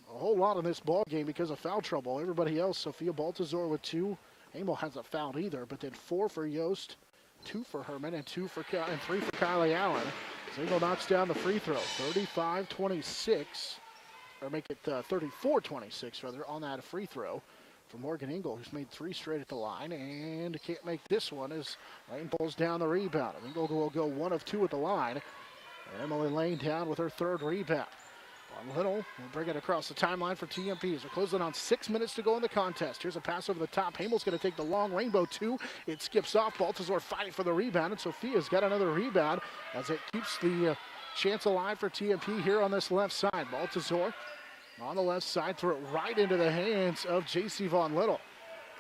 a whole lot in this ball game because of foul trouble. Everybody else, Sophia Baltazar with 2. Hamel hasn't fouled either, but then 4 for Yost, 2 for Herman, and 3 for Kylie Allen. Engel knocks down the free throw. 35-26, or make it 34-26 rather, on that free throw for Morgan Engel, who's made 3 straight at the line and can't make this one as Lane pulls down the rebound. Engel will go 1 of 2 at the line. And Emily Lane down with her 3rd rebound. Von Little will bring it across the timeline for TMP as we're closing on 6 minutes to go in the contest. Here's a pass over the top. Hamel's going to take the long rainbow 2. It skips off. Baltazar fighting for the rebound, and Sophia's got another rebound as it keeps the chance alive for TMP here on this left side. Baltazar on the left side, throw it right into the hands of JC Von Little.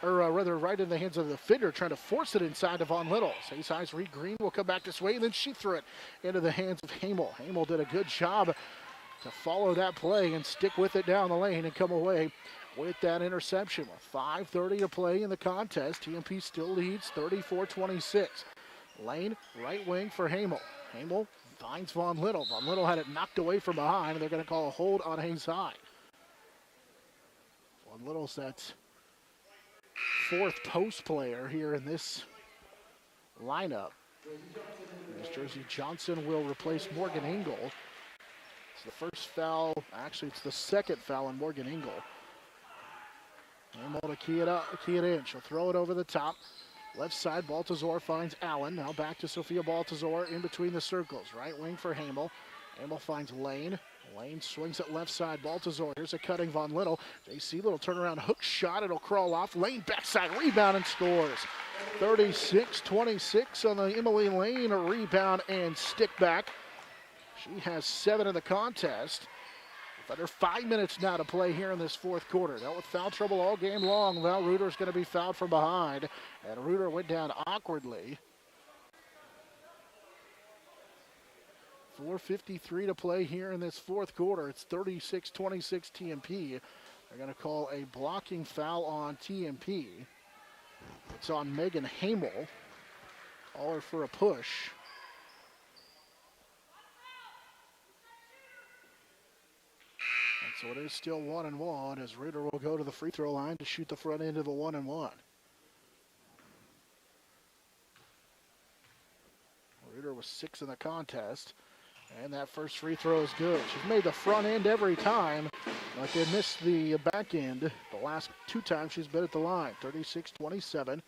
Or rather, right in the hands of the defender, trying to force it inside to Von Little. Hays High's Reed Green will come back this way, and then she threw it into the hands of Hamel. Hamel did a good job to follow that play and stick with it down the lane and come away with that interception. With 5:30 to play in the contest, TMP still leads 34-26. Lane, right wing for Hamel. Hamel finds Von Little. Von Little had it knocked away from behind, and they're going to call a hold on Hays High. Von Little's that 4th post player here in this lineup. As Jersey Johnson will replace Morgan Engel. It's the first foul, actually it's the 2nd foul on Morgan Engel. Hamel to key it in. She'll throw it over the top. Left side, Baltazar finds Allen. Now back to Sophia Baltazar in between the circles. Right wing for Hamel. Hamel finds Lane. Lane swings it left side. Baltazar. Here's a cutting Von Little. JC Little turnaround hook shot. It'll crawl off. Lane backside rebound and scores. 36-26 on the Emily Lane rebound and stick back. She has 7 in the contest. With under 5 minutes now to play here in this 4th quarter. Dealt with foul trouble all game long. Val Reuter's going to be fouled from behind. And Reuter went down awkwardly. 4:53 to play here in this 4th quarter. It's 36-26 TMP. They're going to call a blocking foul on TMP. It's on Megan Hamel. All her for a push. And so it is still 1-1 as Reuter will go to the free throw line to shoot the front end of the 1-1. Reuter was 6 in the contest. And that first free throw is good. She's made the front end every time, but they missed the back end the last 2 times she's been at the line. 36-27.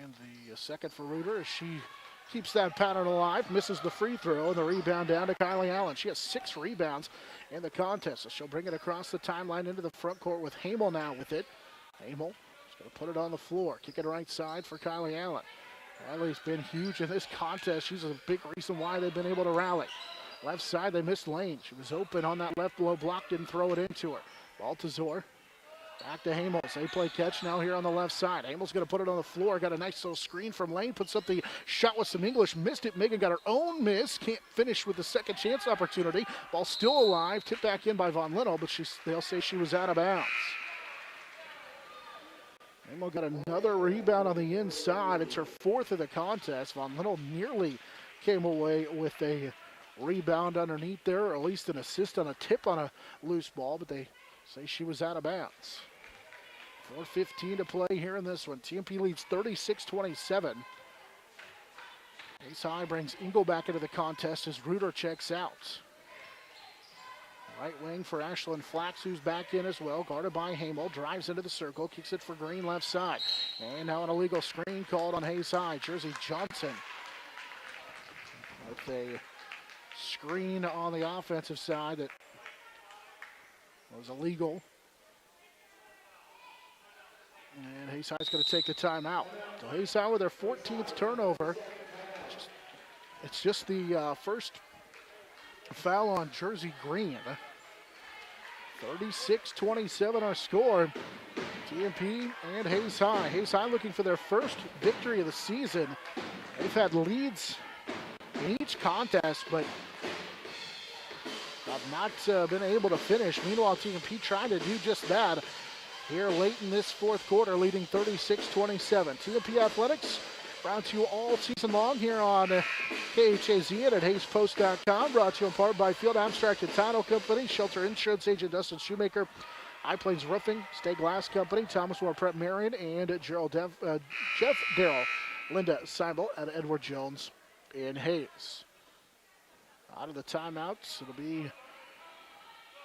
And the second for Reuter as she keeps that pattern alive, misses the free throw, and the rebound down to Kylie Allen. She has 6 rebounds in the contest, so she'll bring it across the timeline into the front court with Hamel now with it. Hamel is going to put it on the floor, kick it right side for Kylie Allen. Kylie's been huge in this contest. She's a big reason why they've been able to rally. Left side, they missed Lane. She was open on that left low block, didn't throw it into her. Baltazar Back to Hamels. They play catch now here on the left side. Hamels going to put it on the floor. Got a nice little screen from Lane. Puts up the shot with some English. Missed it. Megan got her own miss. Can't finish with the second chance opportunity. Ball still alive. Tipped back in by Von Little, but they'll say she was out of bounds. Hamel got another rebound on the inside. It's her fourth of the contest. Von Little nearly came away with a rebound underneath there, or at least an assist on a tip on a loose ball, but they say she was out of bounds. 4:15 to play here in this one. TMP leads 36-27. Hays High brings Ingle back into the contest as Reuter checks out. Right wing for Ashlyn Flax, who's back in as well. Guarded by Hamel. Drives into the circle. Kicks it for Green left side. And now an illegal screen called on Hays High. Jersey Johnson with a screen on the offensive side that was illegal. And Hays High's going to take the timeout. So Hays High with their 14th turnover. It's just the first foul on Jersey Green. 36-27 our score. TMP and Hays High. Hays High looking for their first victory of the season. They've had leads in each contest, but have not been able to finish. Meanwhile, TMP trying to do just that here late in this fourth quarter, leading 36-27. TMP Athletics brought to you all season long here on KHAZ and at HaysPost.com. Brought to you in part by Field Abstract and Title Company, Shelter Insurance Agent Dustin Shoemaker, High Plains Roofing, Stay Glass Company, Thomas Moore Prep Marion, and Jeff Darrell, Linda Seibel, and Edward Jones in Hays. Out of the timeouts, it'll be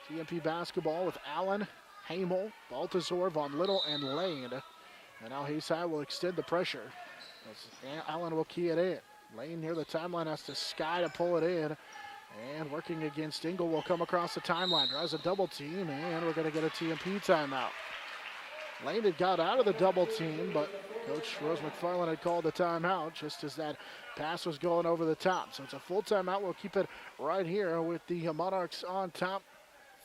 TMP basketball with Allen, Hamel, Baltazar, Von Little, and Lane. And now Hays High will extend the pressure. Allen will key it in. Lane near the timeline has to sky to pull it in. And working against Ingle will come across the timeline. Drives a double team, and we're going to get a TMP timeout. Lane had got out of the double team, but Coach Rose McFarland had called the timeout just as that pass was going over the top. So it's a full timeout. We'll keep it right here with the Monarchs on top,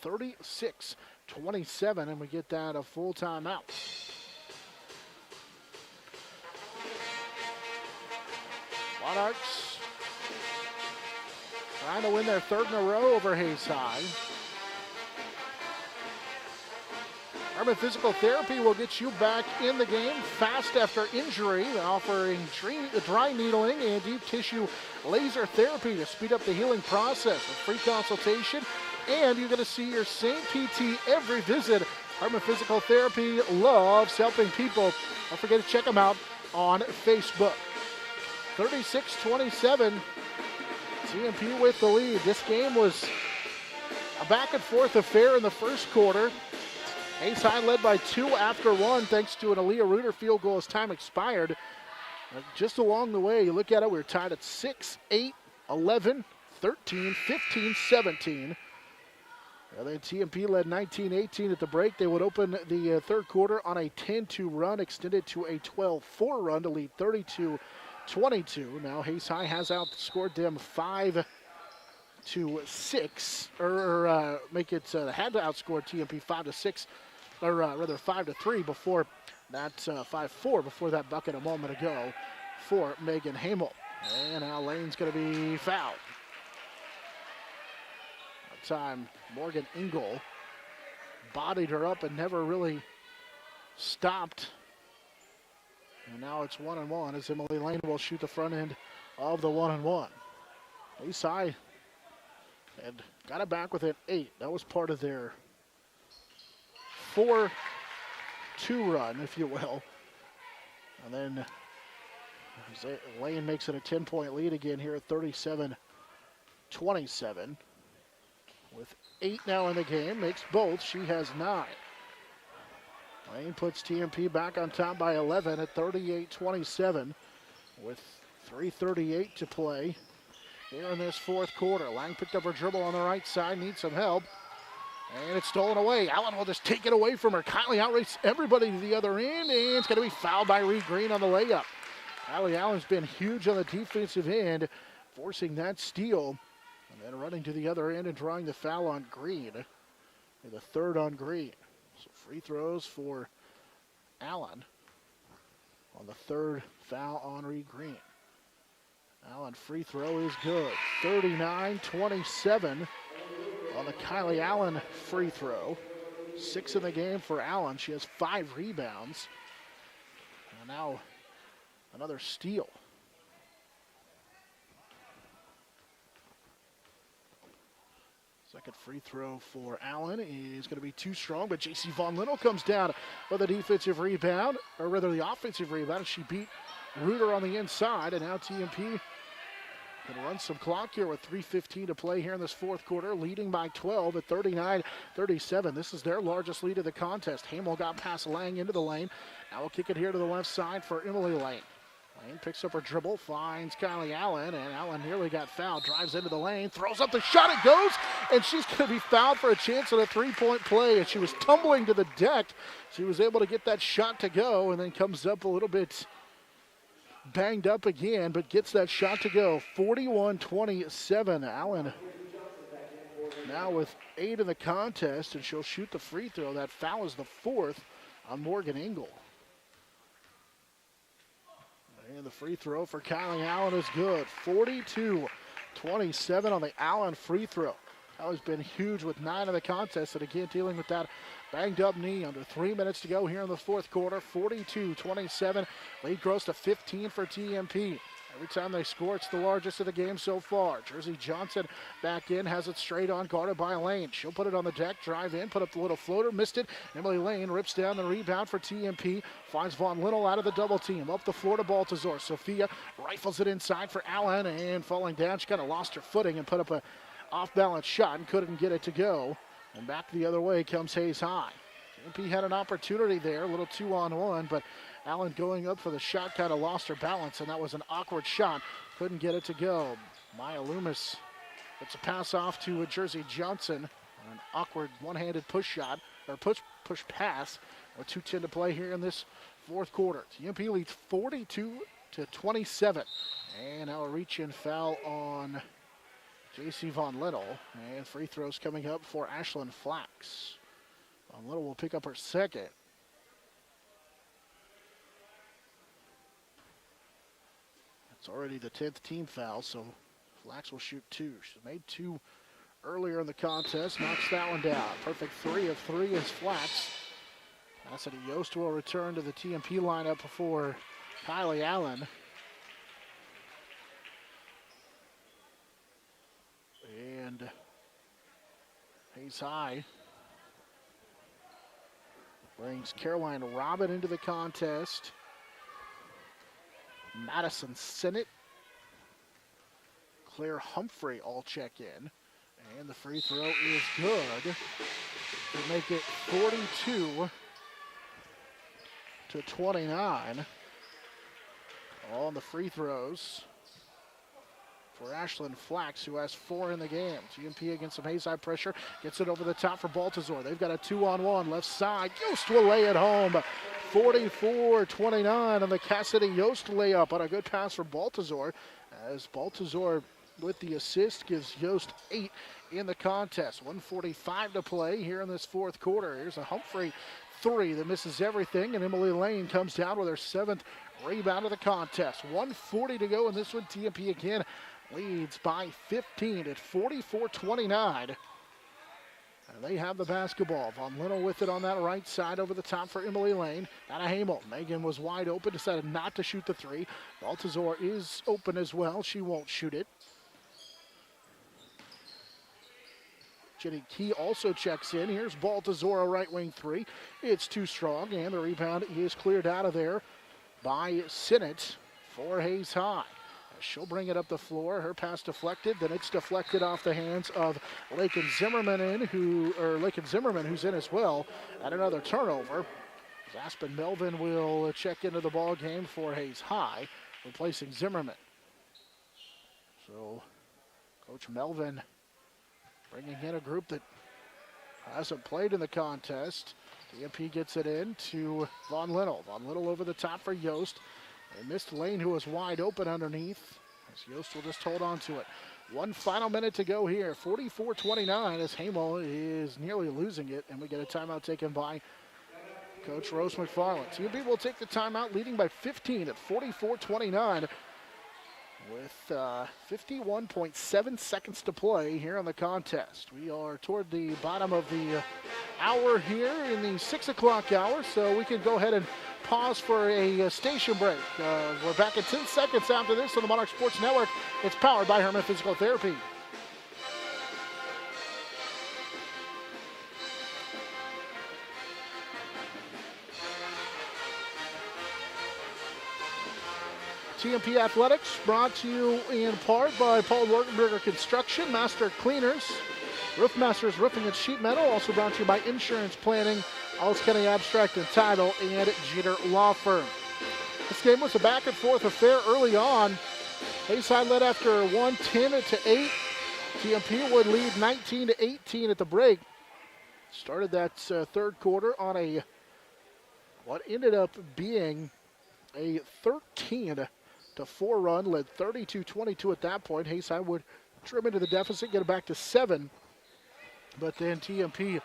36-27, and we get that a full timeout. Monarchs trying to win their third in a row over Hays High. Herman Physical Therapy will get you back in the game fast after injury, offering dry needling and deep tissue laser therapy to speed up the healing process with free consultation. And you're going to see your same PT every visit. Herman Physical Therapy loves helping people. Don't forget to check them out on Facebook. 36-27, TMP with the lead. This game was a back and forth affair in the first quarter. Hays High led by 2 after 1 thanks to an Aaliyah Reuter field goal as time expired. Just along the way, you look at it, we were tied at 6, 8, 11, 13, 15, 17. And then TMP led 19-18 at the break. They would open the third quarter on a 10-2 run, extended to a 12-4 run to lead 32-22. Now Hays High has outscored them 5-6, had to outscore TMP 5-6, or rather 5-3 before that 5-4 before that bucket a moment ago for Megan Hamel. And now Lane's going to be fouled. That time Morgan Ingle bodied her up and never really stopped. And now it's 1-1 as Emily Lane will shoot the front end of the 1-1. Hays High had got it back with an 8. That was part of their 4-2 run, if you will. And then Lane makes it a 10-point lead again here at 37-27. With 8 now in the game, makes both. She has 9. Lane puts TMP back on top by 11 at 38-27 with 3:38 to play here in this fourth quarter. Lang picked up her dribble on the right side, needs some help. And it's stolen away. Allen will just take it away from her. Kylie outraces everybody to the other end, and it's going to be fouled by Reed Green on the layup. Kylie Allen's been huge on the defensive end, forcing that steal. And then running to the other end and drawing the foul on Green. The third on Green. So free throws for Allen on the third foul on Reed Green. Allen free throw is good. 39-27 on the Kylie Allen free throw. 6 in the game for Allen. She has 5 rebounds. And now another steal. Second free throw for Allen is going to be too strong, but J.C. Von Linnell comes down with a defensive rebound, or rather the offensive rebound. She beat Reuter on the inside, and now TMP going to run some clock here with 3:15 to play here in this fourth quarter, leading by 12 at 39-37. This is their largest lead of the contest. Hamel got past Lang into the lane. Now we'll kick it here to the left side for Emily Lane. Lane picks up her dribble, finds Kylie Allen, and Allen nearly got fouled. Drives into the lane, throws up the shot, it goes, and she's going to be fouled for a chance at a three-point play. And she was tumbling to the deck. She was able to get that shot to go, and then comes up a little bit banged up again, but gets that shot to go. 41-27. Allen now with 8 in the contest, and she'll shoot the free throw. That foul is the 4th on Morgan Engel. And the free throw for Kylie Allen is good. 42-27 on the Allen free throw. Kylie's been huge with 9 in the contest, and again dealing with that banged up knee. Under 3 minutes to go here in the fourth quarter. 42-27. Lead grows to 15 for TMP. Every time they score, it's the largest of the game so far. Jersey Johnson back in, has it straight on, guarded by Lane. She'll put it on the deck, drive in, put up the little floater, missed it. Emily Lane rips down the rebound for TMP, finds Von Linnell out of the double team. Up the floor to Baltazar. Sophia rifles it inside for Allen, and falling down, she kind of lost her footing and put up a off-balance shot and couldn't get it to go. And back the other way comes Hays High. TMP had an opportunity there, a little 2-on-1, but Allen going up for the shot kind of lost her balance, and that was an awkward shot. Couldn't get it to go. Maya Loomis gets a pass off to Jersey Johnson. An awkward one-handed push shot, or push pass. With 2:10 to play here in this fourth quarter. TMP leads 42-27. And now a reach-in foul on J.C. Von Linnell. And free throws coming up for Ashlyn Flax. Von Linnell will pick up her second. It's already the 10th team foul, so Flax will shoot 2. She's made 2 earlier in the contest, knocks that one down. Perfect 3 of 3 is Flax. Cassidy Yost will return to the TMP lineup for Kylie Allen. And Hays High brings Caroline Robin into the contest. Madison Sinnott, Claire Humphrey all check in. And the free throw is good to make it 42-29 on the free throws for Ashlyn Flax, who has 4 in the game. TMP against some Hays High pressure, gets it over the top for Baltazar. They've got a 2-on-1 left side. Yost will lay it home. 44-29 on the Cassidy Yost layup on a good pass for Baltazar, as Baltazar with the assist gives Yost 8 in the contest. 1:45 to play here in this fourth quarter. Here's a Humphrey 3 that misses everything, and Emily Lane comes down with her 7th rebound of the contest. 1:40 to go in this one. TMP again leads by 15 at 44-29. And they have the basketball. Von Linnell with it on that right side over the top for Emily Lane. Anna Hamel. Megan was wide open, decided not to shoot the 3. Baltazar is open as well. She won't shoot it. Jenny Key also checks in. Here's Baltazar, a right wing 3. It's too strong, and the rebound is cleared out of there by Sinnott for Hays High. She'll bring it up the floor. Her pass deflected. Then it's deflected off the hands of Lakin Zimmerman, who's in as well, at another turnover. Aspen Melvin will check into the ball game for Hays High, replacing Zimmerman. So, Coach Melvin bringing in a group that hasn't played in the contest. TMP gets it in to Von Linnell. Von Linnell over the top for Yost. They missed Lane, who was wide open underneath, as Yost will just hold on to it. One final minute to go here. 44-29 as Hamel is nearly losing it, and we get a timeout taken by Coach Rose McFarland. TMP will take the timeout, leading by 15 at 44-29 with 51.7 seconds to play here on the contest. We are toward the bottom of the hour here in the 6 o'clock hour, so we can go ahead and pause for a station break. We're back in 10 seconds after this on the Monarch Sports Network. It's powered by Herman Physical Therapy. TMP Athletics brought to you in part by Paul Wartenberger Construction, Master Cleaners, Roof Masters Roofing and Sheet Metal, also brought to you by Insurance Planning, Alls County Abstract and Title, and Jeter Law Firm. This game was a back and forth affair early on. Hayside led after 10-8. TMP would lead 19-18 at the break. Started that third quarter on what ended up being a 13-4 run, led 32-22 at that point. Hayside would trim into the deficit, get it back to 7. But then TMP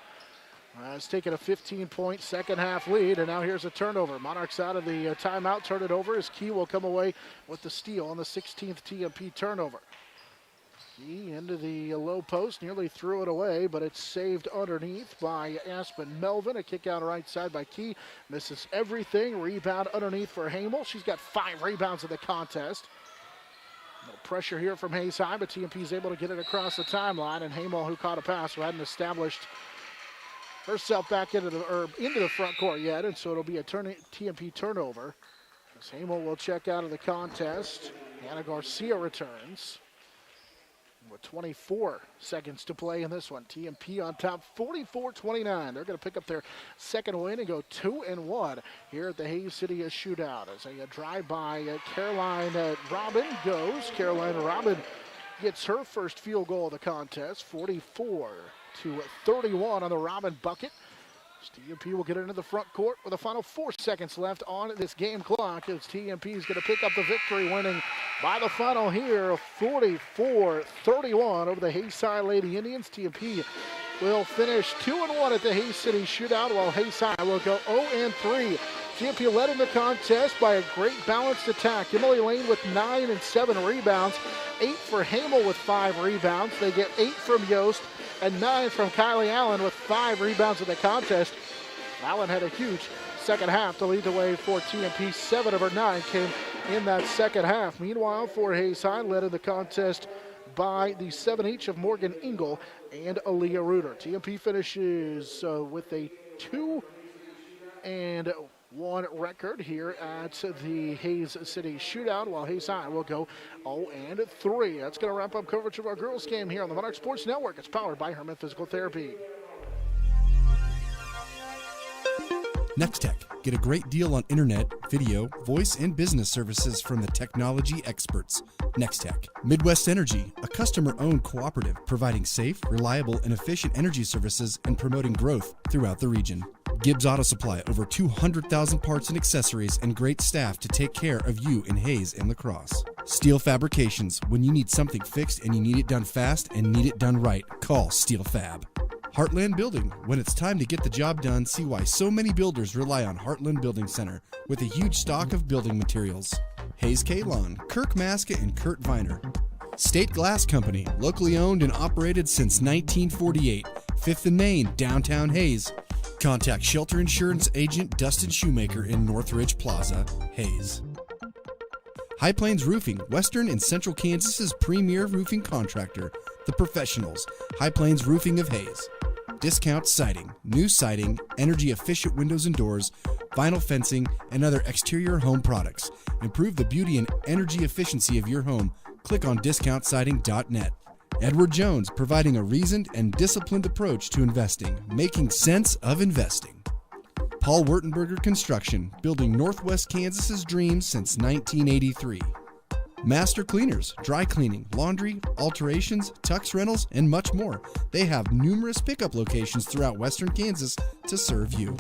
has taken a 15-point second half lead, and now here's a turnover. Monarchs out of the timeout, turn it over as Key will come away with the steal on the 16th TMP turnover. Key into the low post, nearly threw it away, but it's saved underneath by Aspen Melvin. A kick out right side by Key, misses everything. Rebound underneath for Hamel. She's got 5 rebounds in the contest. No pressure here from Hays High, but TMP is able to get it across the timeline, and Hamel, who caught a pass, who hadn't established herself back into the front court yet, and so it'll be a TMP turnover. As Hamel will check out of the contest. Hannah Garcia returns with 24 seconds to play in this one. TMP on top, 44-29. They're going to pick up their second win and go 2-1 here at the Hays City Shootout. As a drive by Caroline Robin goes. Caroline Robin gets her first field goal of the contest, 44-31 on the Robin bucket. TMP will get into the front court with the final 4 seconds left on this game clock as TMP is going to pick up the victory, winning by the final here, 44-31 over the Hayside Lady Indians. TMP will finish 2-1 at the Hays City Shootout, while Hayside will go 0-3. TMP led in the contest by a great balanced attack. Emily Lane with 9 and 7 rebounds, 8 for Hamel with 5 rebounds. They get 8 from Yost and 9 from Kylie Allen with 5 rebounds in the contest. Allen had a huge second half to lead the way for TMP. 7 of her 9 came in that second half. Meanwhile, for Hays High, led in the contest by the 7 each of Morgan Ingle and Aaliyah Reuter. TMP finishes with a 2-1 record here at the Hays City Shootout, while Hays High will go 0-3. That's going to wrap up coverage of our girls game here on the Monarch Sports Network. It's powered by Herman Physical Therapy. Nextech. Get a great deal on internet, video, voice, and business services from the technology experts. Nextech. Midwest Energy, a customer-owned cooperative providing safe, reliable, and efficient energy services and promoting growth throughout the region. Gibbs Auto Supply, over 200,000 parts and accessories and great staff to take care of you in Hays and La Crosse. Steel Fabrications, when you need something fixed and you need it done fast and need it done right, call Steel Fab. Heartland Building, when it's time to get the job done, see why so many builders rely on Heartland Building Center with a huge stock of building materials. Hays K-Lawn, Kirk Maska and Kurt Viner. State Glass Company, locally owned and operated since 1948, 5th and Main, downtown Hays. Contact Shelter Insurance Agent Dustin Shoemaker in Northridge Plaza, Hays. High Plains Roofing, Western and Central Kansas's premier roofing contractor. The Professionals, High Plains Roofing of Hays. Discount Siding, new siding, energy-efficient windows and doors, vinyl fencing, and other exterior home products. Improve the beauty and energy efficiency of your home. Click on discountsiding.net. Edward Jones, providing a reasoned and disciplined approach to investing, making sense of investing. Paul Wartenberger Construction, building Northwest Kansas's dreams since 1983. Master Cleaners, dry cleaning, laundry, alterations, tux rentals, and much more. They have numerous pickup locations throughout Western Kansas to serve you.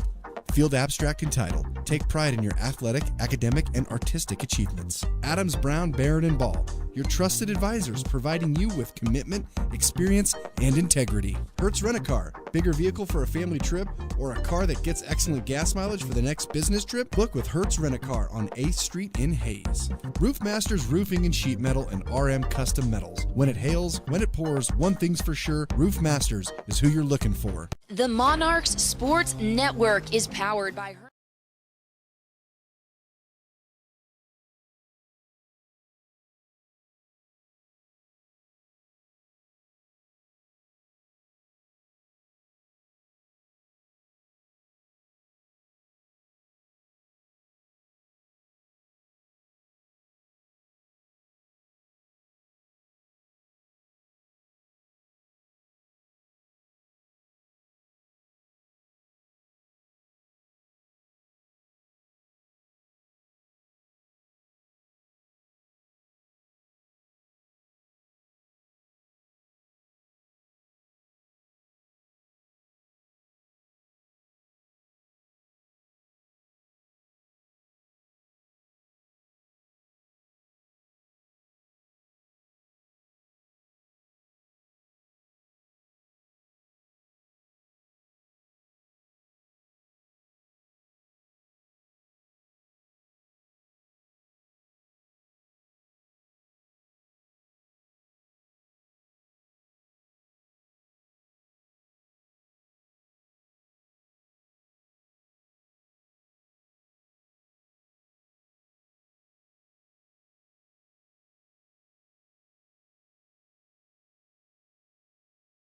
Field Abstract and Title. Take pride in your athletic, academic, and artistic achievements. Adams, Brown, Barron, and Ball. your trusted advisors providing you with commitment, experience, and integrity. Hertz Rent-A-Car, bigger vehicle for a family trip or a car that gets excellent gas mileage for the next business trip? Book with Hertz Rent-A-Car on 8th Street in Hays. Roof Masters Roofing and Sheet Metal and RM Custom Metals. When it hails, when it pours, one thing's for sure, Roof Masters is who you're looking for. The Monarchs Sports Network is powered by